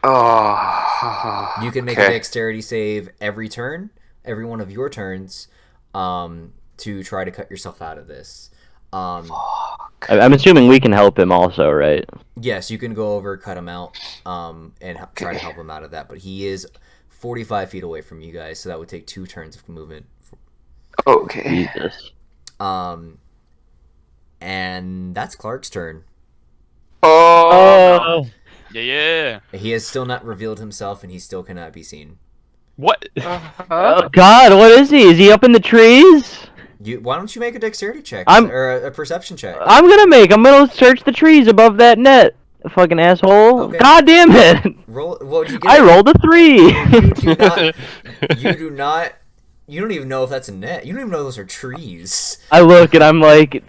B: Oh.
A: You can make a dexterity save every turn, every one of your turns, to try to cut yourself out of this.
C: I'm assuming we can help him also, right?
A: Yes, you can go over, cut him out, and try to help him out of that. But he is 45 feet away from you guys, so that would take 2 turns of movement.
B: Okay.
C: Jesus.
A: And that's Clark's turn.
B: Oh.
E: Yeah.
A: He has still not revealed himself, and he still cannot be seen.
D: What?
C: Oh God, what is he? Is he up in the trees?
A: Why don't you make a dexterity check
C: I'm-
A: or a perception check?
C: I'm gonna search the trees above that net. fucking asshole.
A: Okay.
C: God damn it!
A: Roll. What would you get?
C: I rolled a 3.
A: You do not. You do not. You don't even know if that's a net. You don't even know those are trees.
C: I look and I'm like,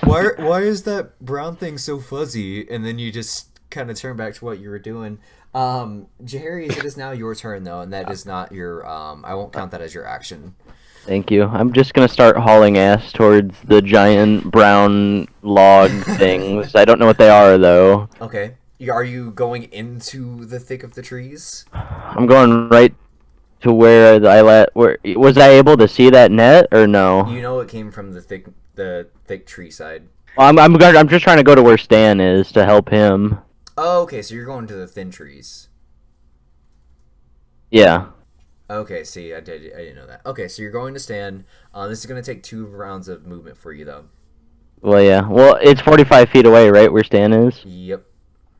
A: Why is that brown thing so fuzzy? And then you just kind of turn back to what you were doing. Jaharies, it is now your turn though, and that is not your. I won't count that as your action.
C: Thank you. I'm just gonna start hauling ass towards the giant brown log things. I don't know what they are though.
A: Okay. Are you going into the thick of the trees?
C: I'm going right to where where was I able to see that net or no?
A: You know it came from the thick tree side.
C: I'm just trying to go to where Stan is to help him.
A: Oh, okay. So you're going to the thin trees.
C: Yeah.
A: Okay. See, I didn't know that. Okay, so you're going to Stan. This is gonna take 2 rounds of movement for you though.
C: Well, yeah. Well, it's 45 feet away, right, where Stan is?
A: Yep.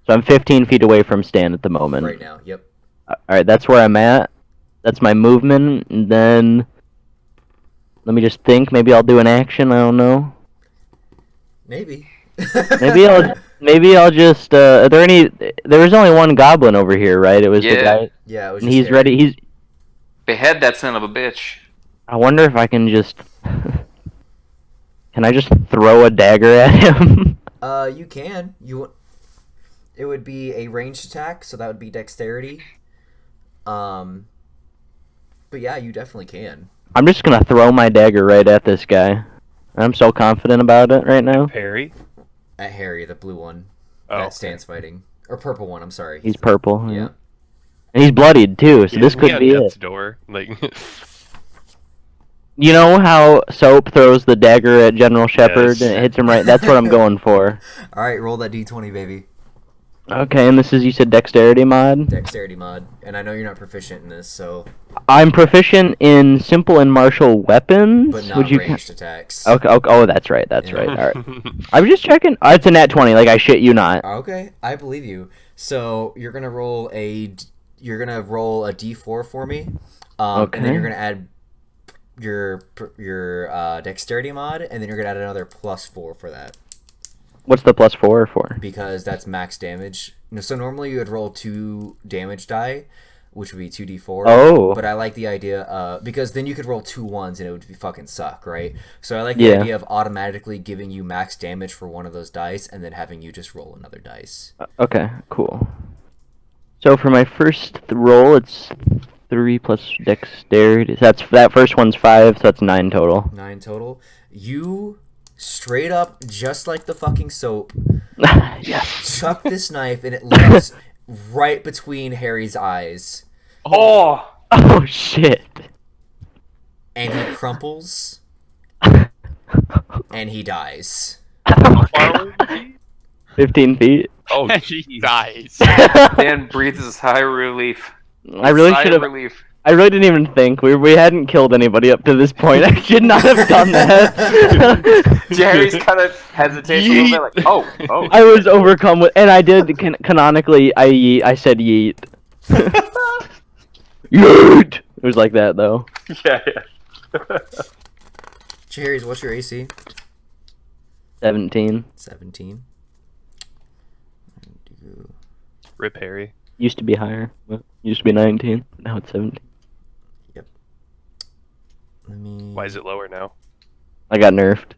C: So I'm 15 feet away from Stan at the moment.
A: Right now. Yep.
C: Alright, that's where I'm at. That's my movement, and then... Let me just think. Maybe I'll do an action, I don't know.
A: Maybe.
C: Maybe I'll just, are there any... There was only one goblin over here, right? It was the
B: Yeah.
C: guy...
A: Yeah, it was
C: And
A: just
C: he's
A: Harry.
C: ready,
B: Behead that son of a bitch.
C: I wonder if I can just... Can I just throw a dagger at him?
A: You can. It would be a ranged attack, so that would be dexterity. But yeah, you definitely can.
C: I'm just gonna throw my dagger right at this guy. I'm so confident about it right now.
D: Harry?
A: At Harry, the blue one.
D: Oh,
A: That Stan's fighting. Or purple one, I'm sorry.
C: He's purple.
A: Yeah.
C: And he's bloodied too, so
D: Yeah,
C: this
D: we
C: could
D: got
C: be
D: death's
C: it.
D: door. Like,
C: You know how Soap throws the dagger at General Shepard
D: Yes.
C: and it hits him right? That's what I'm going for.
A: Alright, roll that d20, baby.
C: Okay, and this is, you said dexterity mod?
A: Dexterity mod. And I know you're not proficient in this, so...
C: I'm proficient in simple and martial weapons.
A: But not
C: Would you...
A: ranged attacks.
C: Okay, oh, that's right, that's
A: Yeah.
C: right. Alright. I was just checking. Oh, it's a nat 20, like I shit you not.
A: Okay, I believe you. So, you're gonna roll a d4 for me. And then
C: Okay.
A: you're gonna add your dexterity mod, and then you're gonna add another +4 for that.
C: What's the +4 for?
A: Because that's max damage. So normally you would roll 2 damage die, which would be 2d4.
C: Oh.
A: But I like the idea, because then you could roll 2 ones and it would be fucking suck, right? So I like the
C: Yeah.
A: idea of automatically giving you max damage for one of those dice and then having you just roll another dice.
C: Okay, cool. So for my first roll, it's 3 plus dexterity. That first one's 5, so that's 9 total.
A: 9 total. You straight up, just like the fucking Soap,
C: Yes.
A: chuck this knife and it lands right between Harry's eyes.
B: Oh!
C: Oh shit.
A: And he crumples and he dies.
C: 15 feet.
D: oh,
E: She
D: jeez.
E: dies.
B: Dan breathes a sigh of relief.
C: I really
B: Sigh
C: should
B: of
C: have.
B: relief.
C: I really didn't even think we hadn't killed anybody up to this point. I should not have done that.
B: Jerry's kind of hesitates a little bit, like, oh.
C: I was overcome with, and I did canonically. I said yeet. Yeet. It was like that though.
B: Yeah.
A: Cherries, what's your AC?
C: 17.
A: 17.
D: Rip Harry.
C: Used to be higher. Well, used to be 19. Now it's 17.
A: Let me.
D: Why is it lower now?
C: I got nerfed.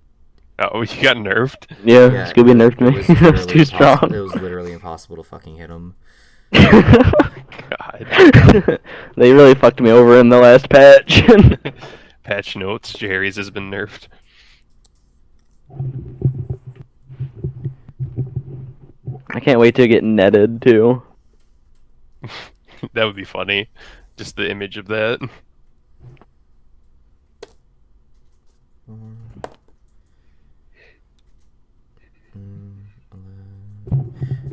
D: Oh, you got nerfed?
C: Yeah,
A: Yeah,
C: Scooby nerfed me.
A: was
C: It was
A: literally
C: too strong.
A: It was literally impossible to fucking hit him.
D: God.
C: They really fucked me over in the last patch.
D: Patch notes. Jerry's has been nerfed.
C: I can't wait to get netted too.
D: That would be funny. Just the image of that.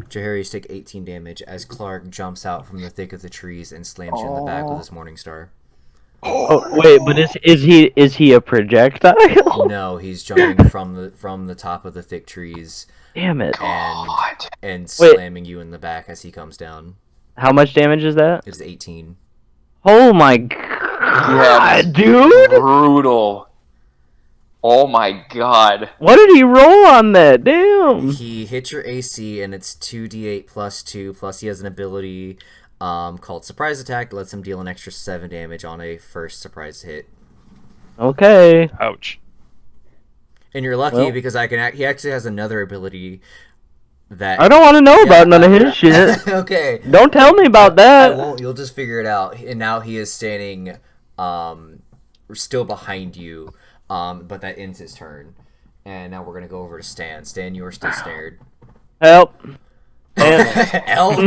A: Jaharis take 18 damage as Clark jumps out from the thick of the trees and slams you in the back with his Morning Star.
C: Oh wait, but is he a projectile?
A: No, he's jumping from the top of the thick trees
C: Damn it!
A: and
C: Wait.
A: slamming you in the back as he comes down.
C: How much damage is that?
A: It's 18.
C: Oh my god, dude!
B: Brutal. Oh my god.
C: What did he roll on that? Damn.
A: He hits your AC, and it's 2d8 plus 2, plus he has an ability called Surprise Attack that lets him deal an extra 7 damage on a first surprise hit.
C: Okay.
D: Ouch.
A: And you're lucky
C: Well.
A: because he actually has another ability that...
C: I don't want to know about none of his shit.
A: Okay.
C: Don't tell me about
A: I
C: that.
A: won't. You'll just figure it out. And now he is standing still behind you, but that ends his turn. And now we're going to go over to Stan. Stan, you are still snared.
C: Help.
A: Elf?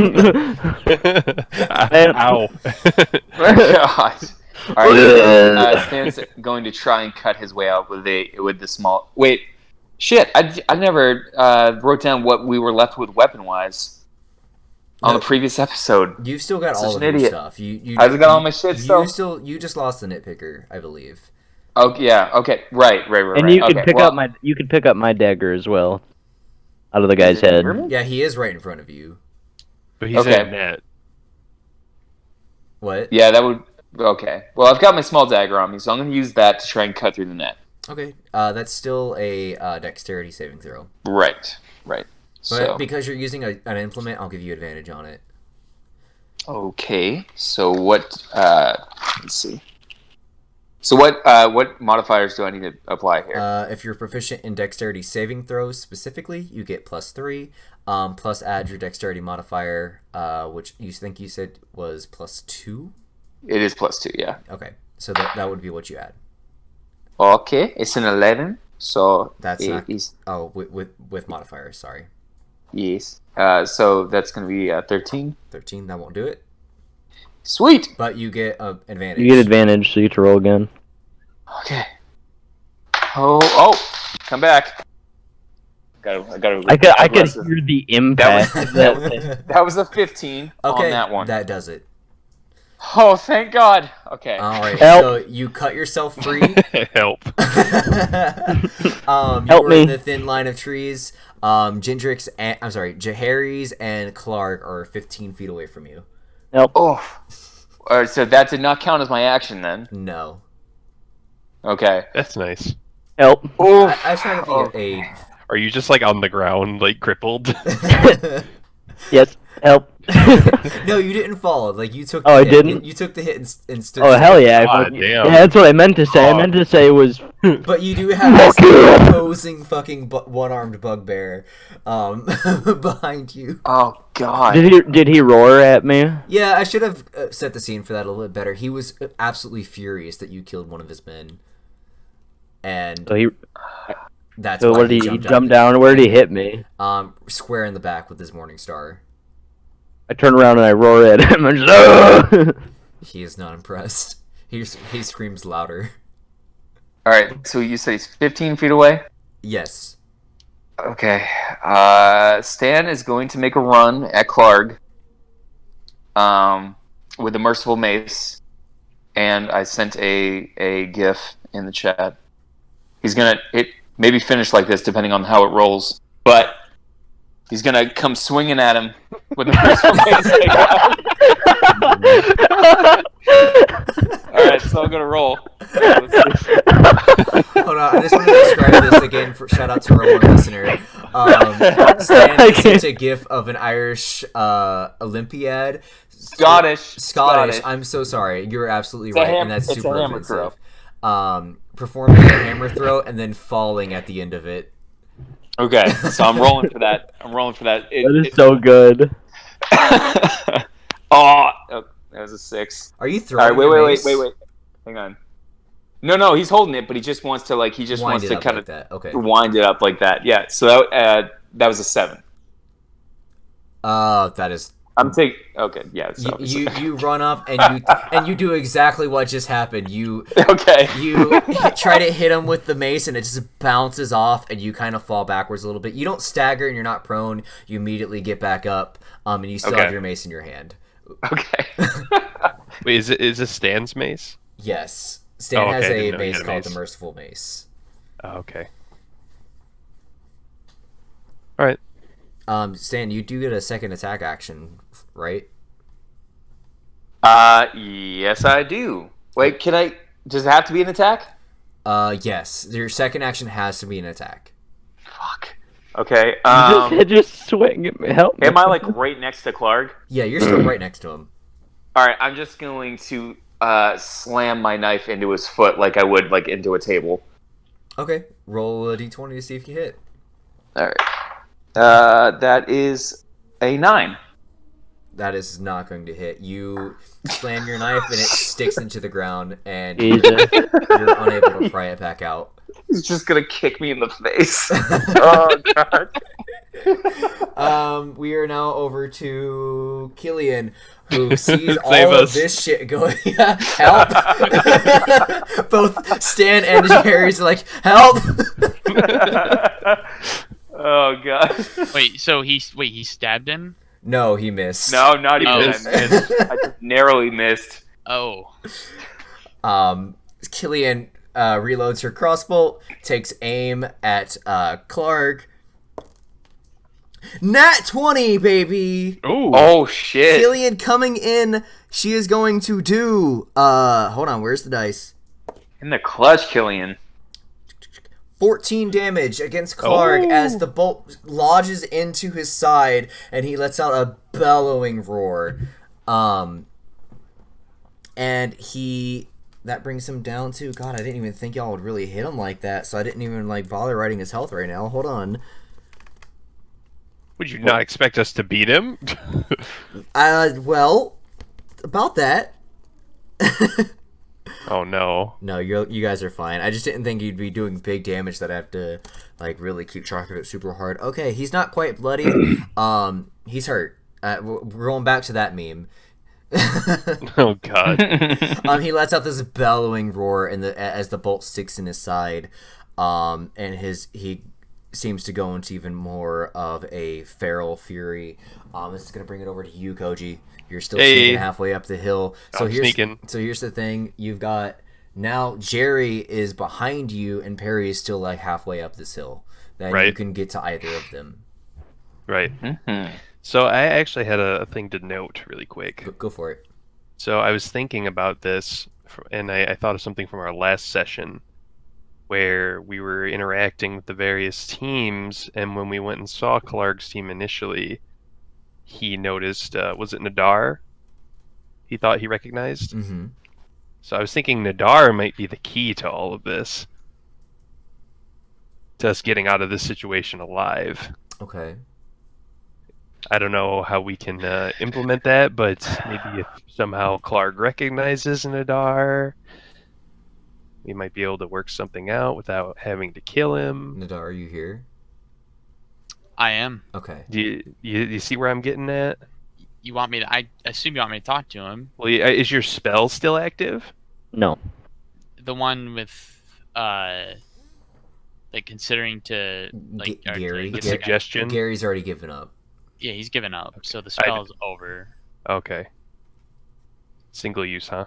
D: Ow.
B: God. All right, Stan's going to try and cut his way out with the small. Wait, shit! I never wrote down what we were left with weapon wise on the previous episode.
A: You've still got
B: Such
A: all of
B: an
A: your
B: idiot.
A: stuff. You
B: I've got all my shit still?
A: You just lost the nitpicker, I believe.
B: Oh yeah, okay, right.
C: And you could
B: okay,
C: pick
B: well,
C: up my dagger as well, out of the guy's head.
A: Yeah, he is right in front of you.
D: But he's
B: Okay.
D: in net.
A: What?
B: Yeah, that would. Okay. Well, I've got my small dagger on me, so I'm going to use that to try and cut through the net.
A: Okay. That's still a dexterity saving throw.
B: Right.
A: But
B: So
A: because you're using an implement, I'll give you advantage on it.
B: okay. So what? Let's see. So what modifiers do I need to apply here?
A: If you're proficient in dexterity saving throws specifically, you get +3. Plus add your dexterity modifier, which you said was +2.
B: It is +2. Yeah.
A: Okay, so that would be what you add.
B: Okay, it's an 11. So
A: That's
B: it
A: not.
B: is
A: Oh, with modifiers. Sorry,
B: yes. So that's going to be 13.
A: 13. That won't do it.
B: Sweet.
A: But you get advantage.
C: You get advantage, so you get to roll again.
B: Okay. Oh! Come back.
C: I could hear the impact of that thing.
B: That was a 15
A: Okay,
B: on that one.
A: that does it.
B: Oh, thank God. Okay.
A: All right,
C: Help.
A: so you cut yourself free.
D: Help.
A: You
C: Help
A: were
C: me.
A: in the thin line of trees. Jaharis and Clark are 15 feet away from you.
C: Help.
B: Oh. All right, so that did not count as my action then.
A: No.
B: Okay.
D: That's nice.
C: Help.
B: Oh.
A: I was trying to think of
D: Are you just like on the ground, like crippled?
A: a.
C: Yes. Help.
A: No, you didn't fall. Like you took.
C: Oh,
A: the
C: I
A: hit.
C: didn't?
A: You took the hit and stood.
C: Oh hell yeah!
D: God
C: Yeah,
D: damn.
C: that's what I meant to say. I
D: Oh.
C: meant to say was.
A: But you do have this opposing fucking one-armed bugbear behind you.
B: Oh God.
C: Did he roar at me?
A: Yeah, I should have set the scene for that a little bit better. He was absolutely furious that you killed one of his men, and
C: So he.
A: that's
C: So
A: why
C: what did he
A: jumped out
C: jump
A: of the-
C: down? Where did he hit me?
A: Square in the back with his morning star.
C: I turn around and I roar at him. I'm just. "Ah!"
A: He is not impressed. He screams louder.
B: All right. So you said he's 15 feet away.
A: Yes.
B: Okay. Stan is going to make a run at Clark. With the merciful mace, and I sent a GIF in the chat. He's gonna maybe finish like this depending on how it rolls, but he's gonna come swinging at him with the merciful mace. All right, so I'm gonna roll. Let's see.
A: Hold on, I just want to describe this again. Shout out to our one listener. Stan
C: Okay.
A: sent a GIF of an Irish Olympiad.
B: Scottish.
A: I'm so sorry. You're absolutely
B: It's a
A: right,
B: ham-
A: and that's
B: it's a
A: super
B: hammer
A: offensive. Performing a hammer throw and then falling at the end of it.
B: Okay, so I'm rolling for that.
C: That is so good.
B: Oh, that was a 6.
A: Are you
B: All
A: throwing?
B: right,
A: your mace?
B: wait. Hang on. No, he's holding it, but he just wants to
A: Wind
B: wants
A: it
B: to
A: up
B: kind
A: like
B: of
A: that. Okay.
B: wind it up like that. Yeah. So that was a 7.
A: That is.
B: I'm taking. Okay. Yeah. So
A: You run up and you do exactly what just happened. You
B: okay.
A: try to hit him with the mace and it just bounces off and you kind of fall backwards a little bit. You don't stagger and you're not prone. You immediately get back up and you still
B: Okay.
A: have your mace in your hand.
B: Okay.
D: Wait, is this Stan's mace?
A: Yes. Stan
D: Oh, okay,
A: has
D: I
A: a
D: didn't know he
A: mace
D: had a
A: called
D: mace.
A: the Merciful Mace.
D: Oh, okay. All right.
A: Stan, you do get a second attack action, right?
B: Yes, I do. Wait, can I? Does it have to be an attack?
A: Yes. Your second action has to be an attack.
B: Fuck. Okay.
C: Just swing. Help me.
B: Am I like right next to Clark?
A: Yeah, you're still right next to him.
B: All right. I'm just going to slam my knife into his foot like I would like into a table.
A: Okay. Roll a d20 to see if you hit.
B: All right. That is a 9.
A: That is not going to hit. You slam your knife and it sticks into the ground, and
C: Jesus.
A: you're unable to pry it back out.
B: He's just gonna kick me in the face. Oh god.
A: We are now over to Killian, who sees
D: Save
A: all of
D: us.
A: this shit going. Help! Both Stan and Jerry's like, help!
B: Oh god.
E: Wait, he stabbed him?
A: No, he missed.
B: No, not even.
E: Oh.
B: I missed. I just narrowly missed.
E: Oh.
A: Killian reloads her crossbow, takes aim at Clark. Nat 20, baby!
D: Ooh.
B: Oh shit.
A: Killian coming in. She is going to do. Hold on. Where's the dice?
B: In the clutch, Killian.
A: 14 damage against Clark
D: Oh.
A: as the bolt lodges into his side and he lets out a bellowing roar. And that brings him down to, God, I didn't even think y'all would really hit him like that, so I didn't even bother writing his health right now. Hold on.
D: Would you not expect us to beat him?
A: Well, about that.
D: Oh no.
A: No, you guys are fine. I just didn't think you'd be doing big damage that I have to really keep track of it super hard. Okay, he's not quite bloody. He's hurt. We're going back to that meme.
D: Oh god.
A: He lets out this bellowing roar as the bolt sticks in his side. And he seems to go into even more of a feral fury. This is gonna bring it over to you, Koji. You're still sneaking halfway up the hill.
D: I'm sneaking.
A: So here's the thing. You've got now Jerry is behind you and Perry is still halfway up this hill. Then
D: Right.
A: you can get to either of them.
D: Right.
B: Mm-hmm.
D: So I actually had a thing to note really quick.
A: Go for it.
D: So I was thinking about this, and I thought of something from our last session, where we were interacting with the various teams, and when we went and saw Clark's team initially, he noticed, was it Nadar? He thought he recognized?
A: Mm-hmm.
D: So I was thinking Nadar might be the key to all of this. To us getting out of this situation alive.
A: Okay.
D: I don't know how we can implement that, but maybe if somehow Clark recognizes Nadar, we might be able to work something out without having to kill him.
A: Nadar, are you here?
E: I am.
A: Okay.
D: Do you see where I'm getting at?
E: You want me to? I assume you want me to talk to him.
D: Well, is your spell still active?
C: No.
E: The one with, considering to or to
A: Gary.
E: get
D: The suggestion?
A: Gary's already given up.
E: Yeah, he's given up, so the spell's over.
D: Okay. Single use, huh?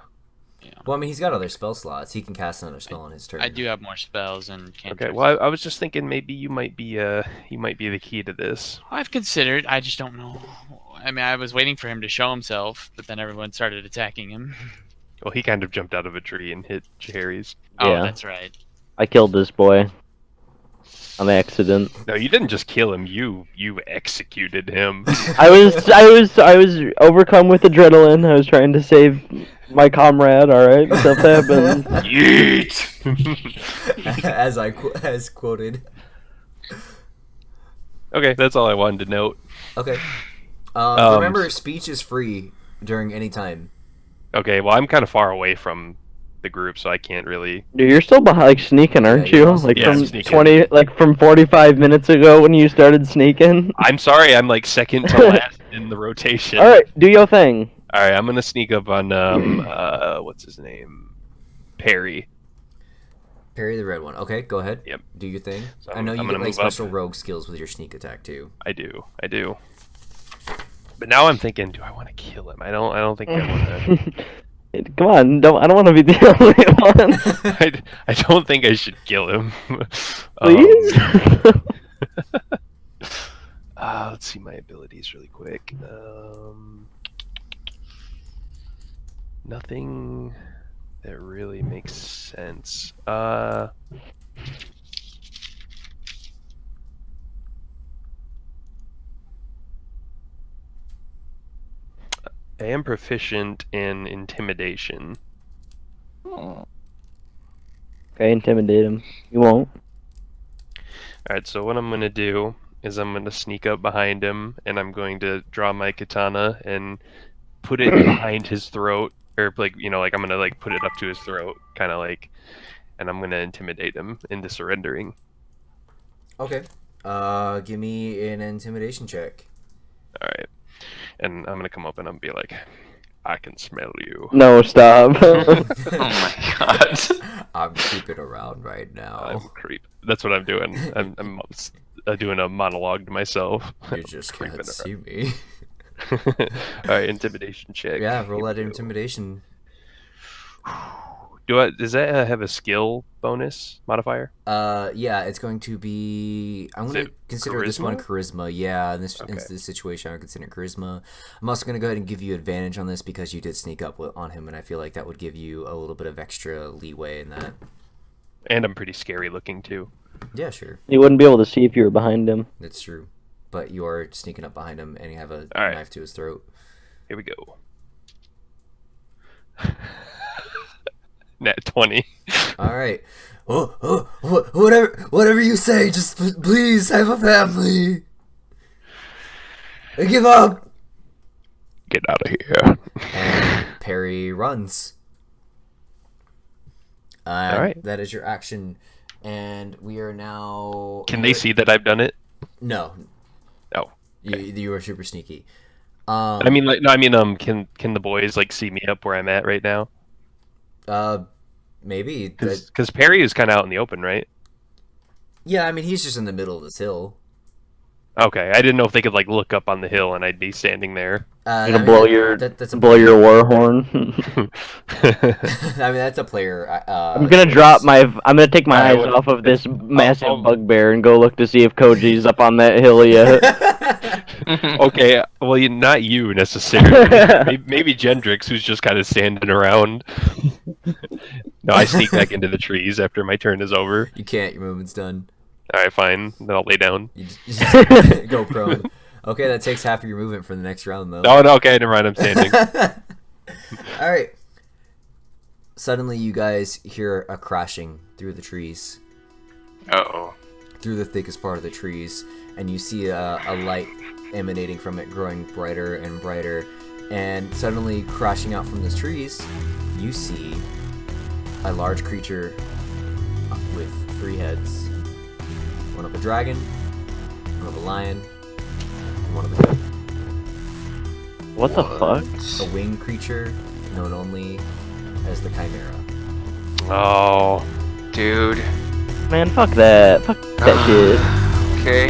E: Yeah.
A: Well, I mean, he's got other spell slots. He can cast another spell on his turn.
E: I do have more spells and cantrips.
D: Okay. Well, I was just thinking maybe you might be the key to this.
E: I've considered. I just don't know. I mean, I was waiting for him to show himself, but then everyone started attacking him.
D: Well, he kind of jumped out of a tree and hit Jerry's.
E: Oh,
C: Yeah.
E: that's right.
C: I killed this boy. On accident.
D: No, you didn't just kill him. You executed him.
C: I was overcome with adrenaline. I was trying to save my comrade. All right, stuff happened.
D: Yeet!
A: as quoted.
D: Okay, that's all I wanted to note.
A: Okay. Remember, speech is free during any time.
D: Okay, well, I'm kind of far away from the group, so I can't really.
C: Dude, you're still behind, sneaking, aren't
A: Yeah, you're
C: you?
A: also-
C: Like
D: Yeah, I'm
C: from
D: sneaking.
C: from 45 minutes ago when you started sneaking.
D: I'm sorry, I'm like second to last in the rotation.
C: All right, do your thing.
D: All right, I'm gonna sneak up on what's his name, Perry.
A: Parry the red one. Okay, go ahead.
D: Yep.
A: Do your thing.
D: So
A: I know you
D: I'm
A: get
D: gonna
A: like
D: move up.
A: special rogue skills with your sneak attack too.
D: I do. But now I'm thinking, do I want to kill him? I don't think I want to.
C: Come on, I don't want to be the only one.
D: I don't think I should kill him.
C: Please.
D: Let's see my abilities really quick. Nothing. that really makes sense. I am proficient in intimidation.
B: Oh.
C: Okay, intimidate him. You won't.
D: Alright, so what I'm going to do is I'm going to sneak up behind him, and I'm going to draw my katana and put it behind his throat, or like, you know, like I'm going to like put it up to his throat, kind of like, and I'm going to intimidate him into surrendering.
A: Okay. Give me an intimidation check.
D: Alright. And I'm going to come up and I'm be like, I can smell you.
C: No, stop.
B: Oh my god.
A: I'm creeping around right now.
D: I'm creep. That's what I'm doing. I'm doing a monologue to myself.
A: You just
D: Creeping
A: can't see me.
D: Alright, intimidation check.
A: Yeah, roll
D: Here
A: that
D: we go.
A: intimidation.
D: Does that have a skill bonus modifier?
A: Yeah, it's going to be. I'm
D: Is
A: going to
D: it
A: consider this one
D: charisma?
A: charisma. Yeah, in this
D: Okay.
A: situation, I would consider it charisma. I'm also going to go ahead and give you advantage on this because you did sneak up on him, and I feel like that would give you a little bit of extra leeway in that.
D: And I'm pretty scary looking too.
A: Yeah, sure,
C: You wouldn't be able to see if you were behind him.
A: that's true. But you are sneaking up behind him, and you have a
D: All right.
A: knife to his throat.
D: Here we go. Net 20.
A: All right. Whatever you say. Just please have a family. I give up.
D: Get out of here.
A: And Perry runs.
D: Alright.
A: That is your action, and we are now.
D: Can they see that I've done it?
A: No.
D: Oh.
A: You are super sneaky.
D: I mean, like, no, I mean, can the boys like see me up where I'm at right now?
A: Maybe.
D: Because Perry is kind of out in the open, right?
A: Yeah, I mean, he's just in the middle of this hill.
D: Okay, I didn't know if they could like look up on the hill and I'd be standing there.
C: You're gonna blow your war horn.
A: I mean, that's a player.
C: I'm gonna take my eyes off of this massive bugbear and go look to see if Koji's up on that hill yet.
D: Okay, well, not you necessarily. Maybe Gendrix, who's just kind of standing around. No, I sneak back into the trees after my turn is over.
A: You can't. Your movement's done.
D: All right, fine. Then I'll lay down.
A: You just go prone. Okay, that takes half of your movement for the next round, though.
D: Oh, no, okay, never mind. I'm standing.
A: All right. Suddenly, you guys hear a crashing through the trees.
B: Uh-oh.
A: Through the thickest part of the trees, and you see a light emanating from it growing brighter and brighter, and suddenly crashing out from the trees, you see a large creature with 3 heads. One of a dragon, one of a lion, and one of a goat.
C: What the fuck?
A: A winged creature known only as the Chimera.
D: Oh.
B: Dude.
C: Man, fuck that. Fuck that shit.
B: Okay.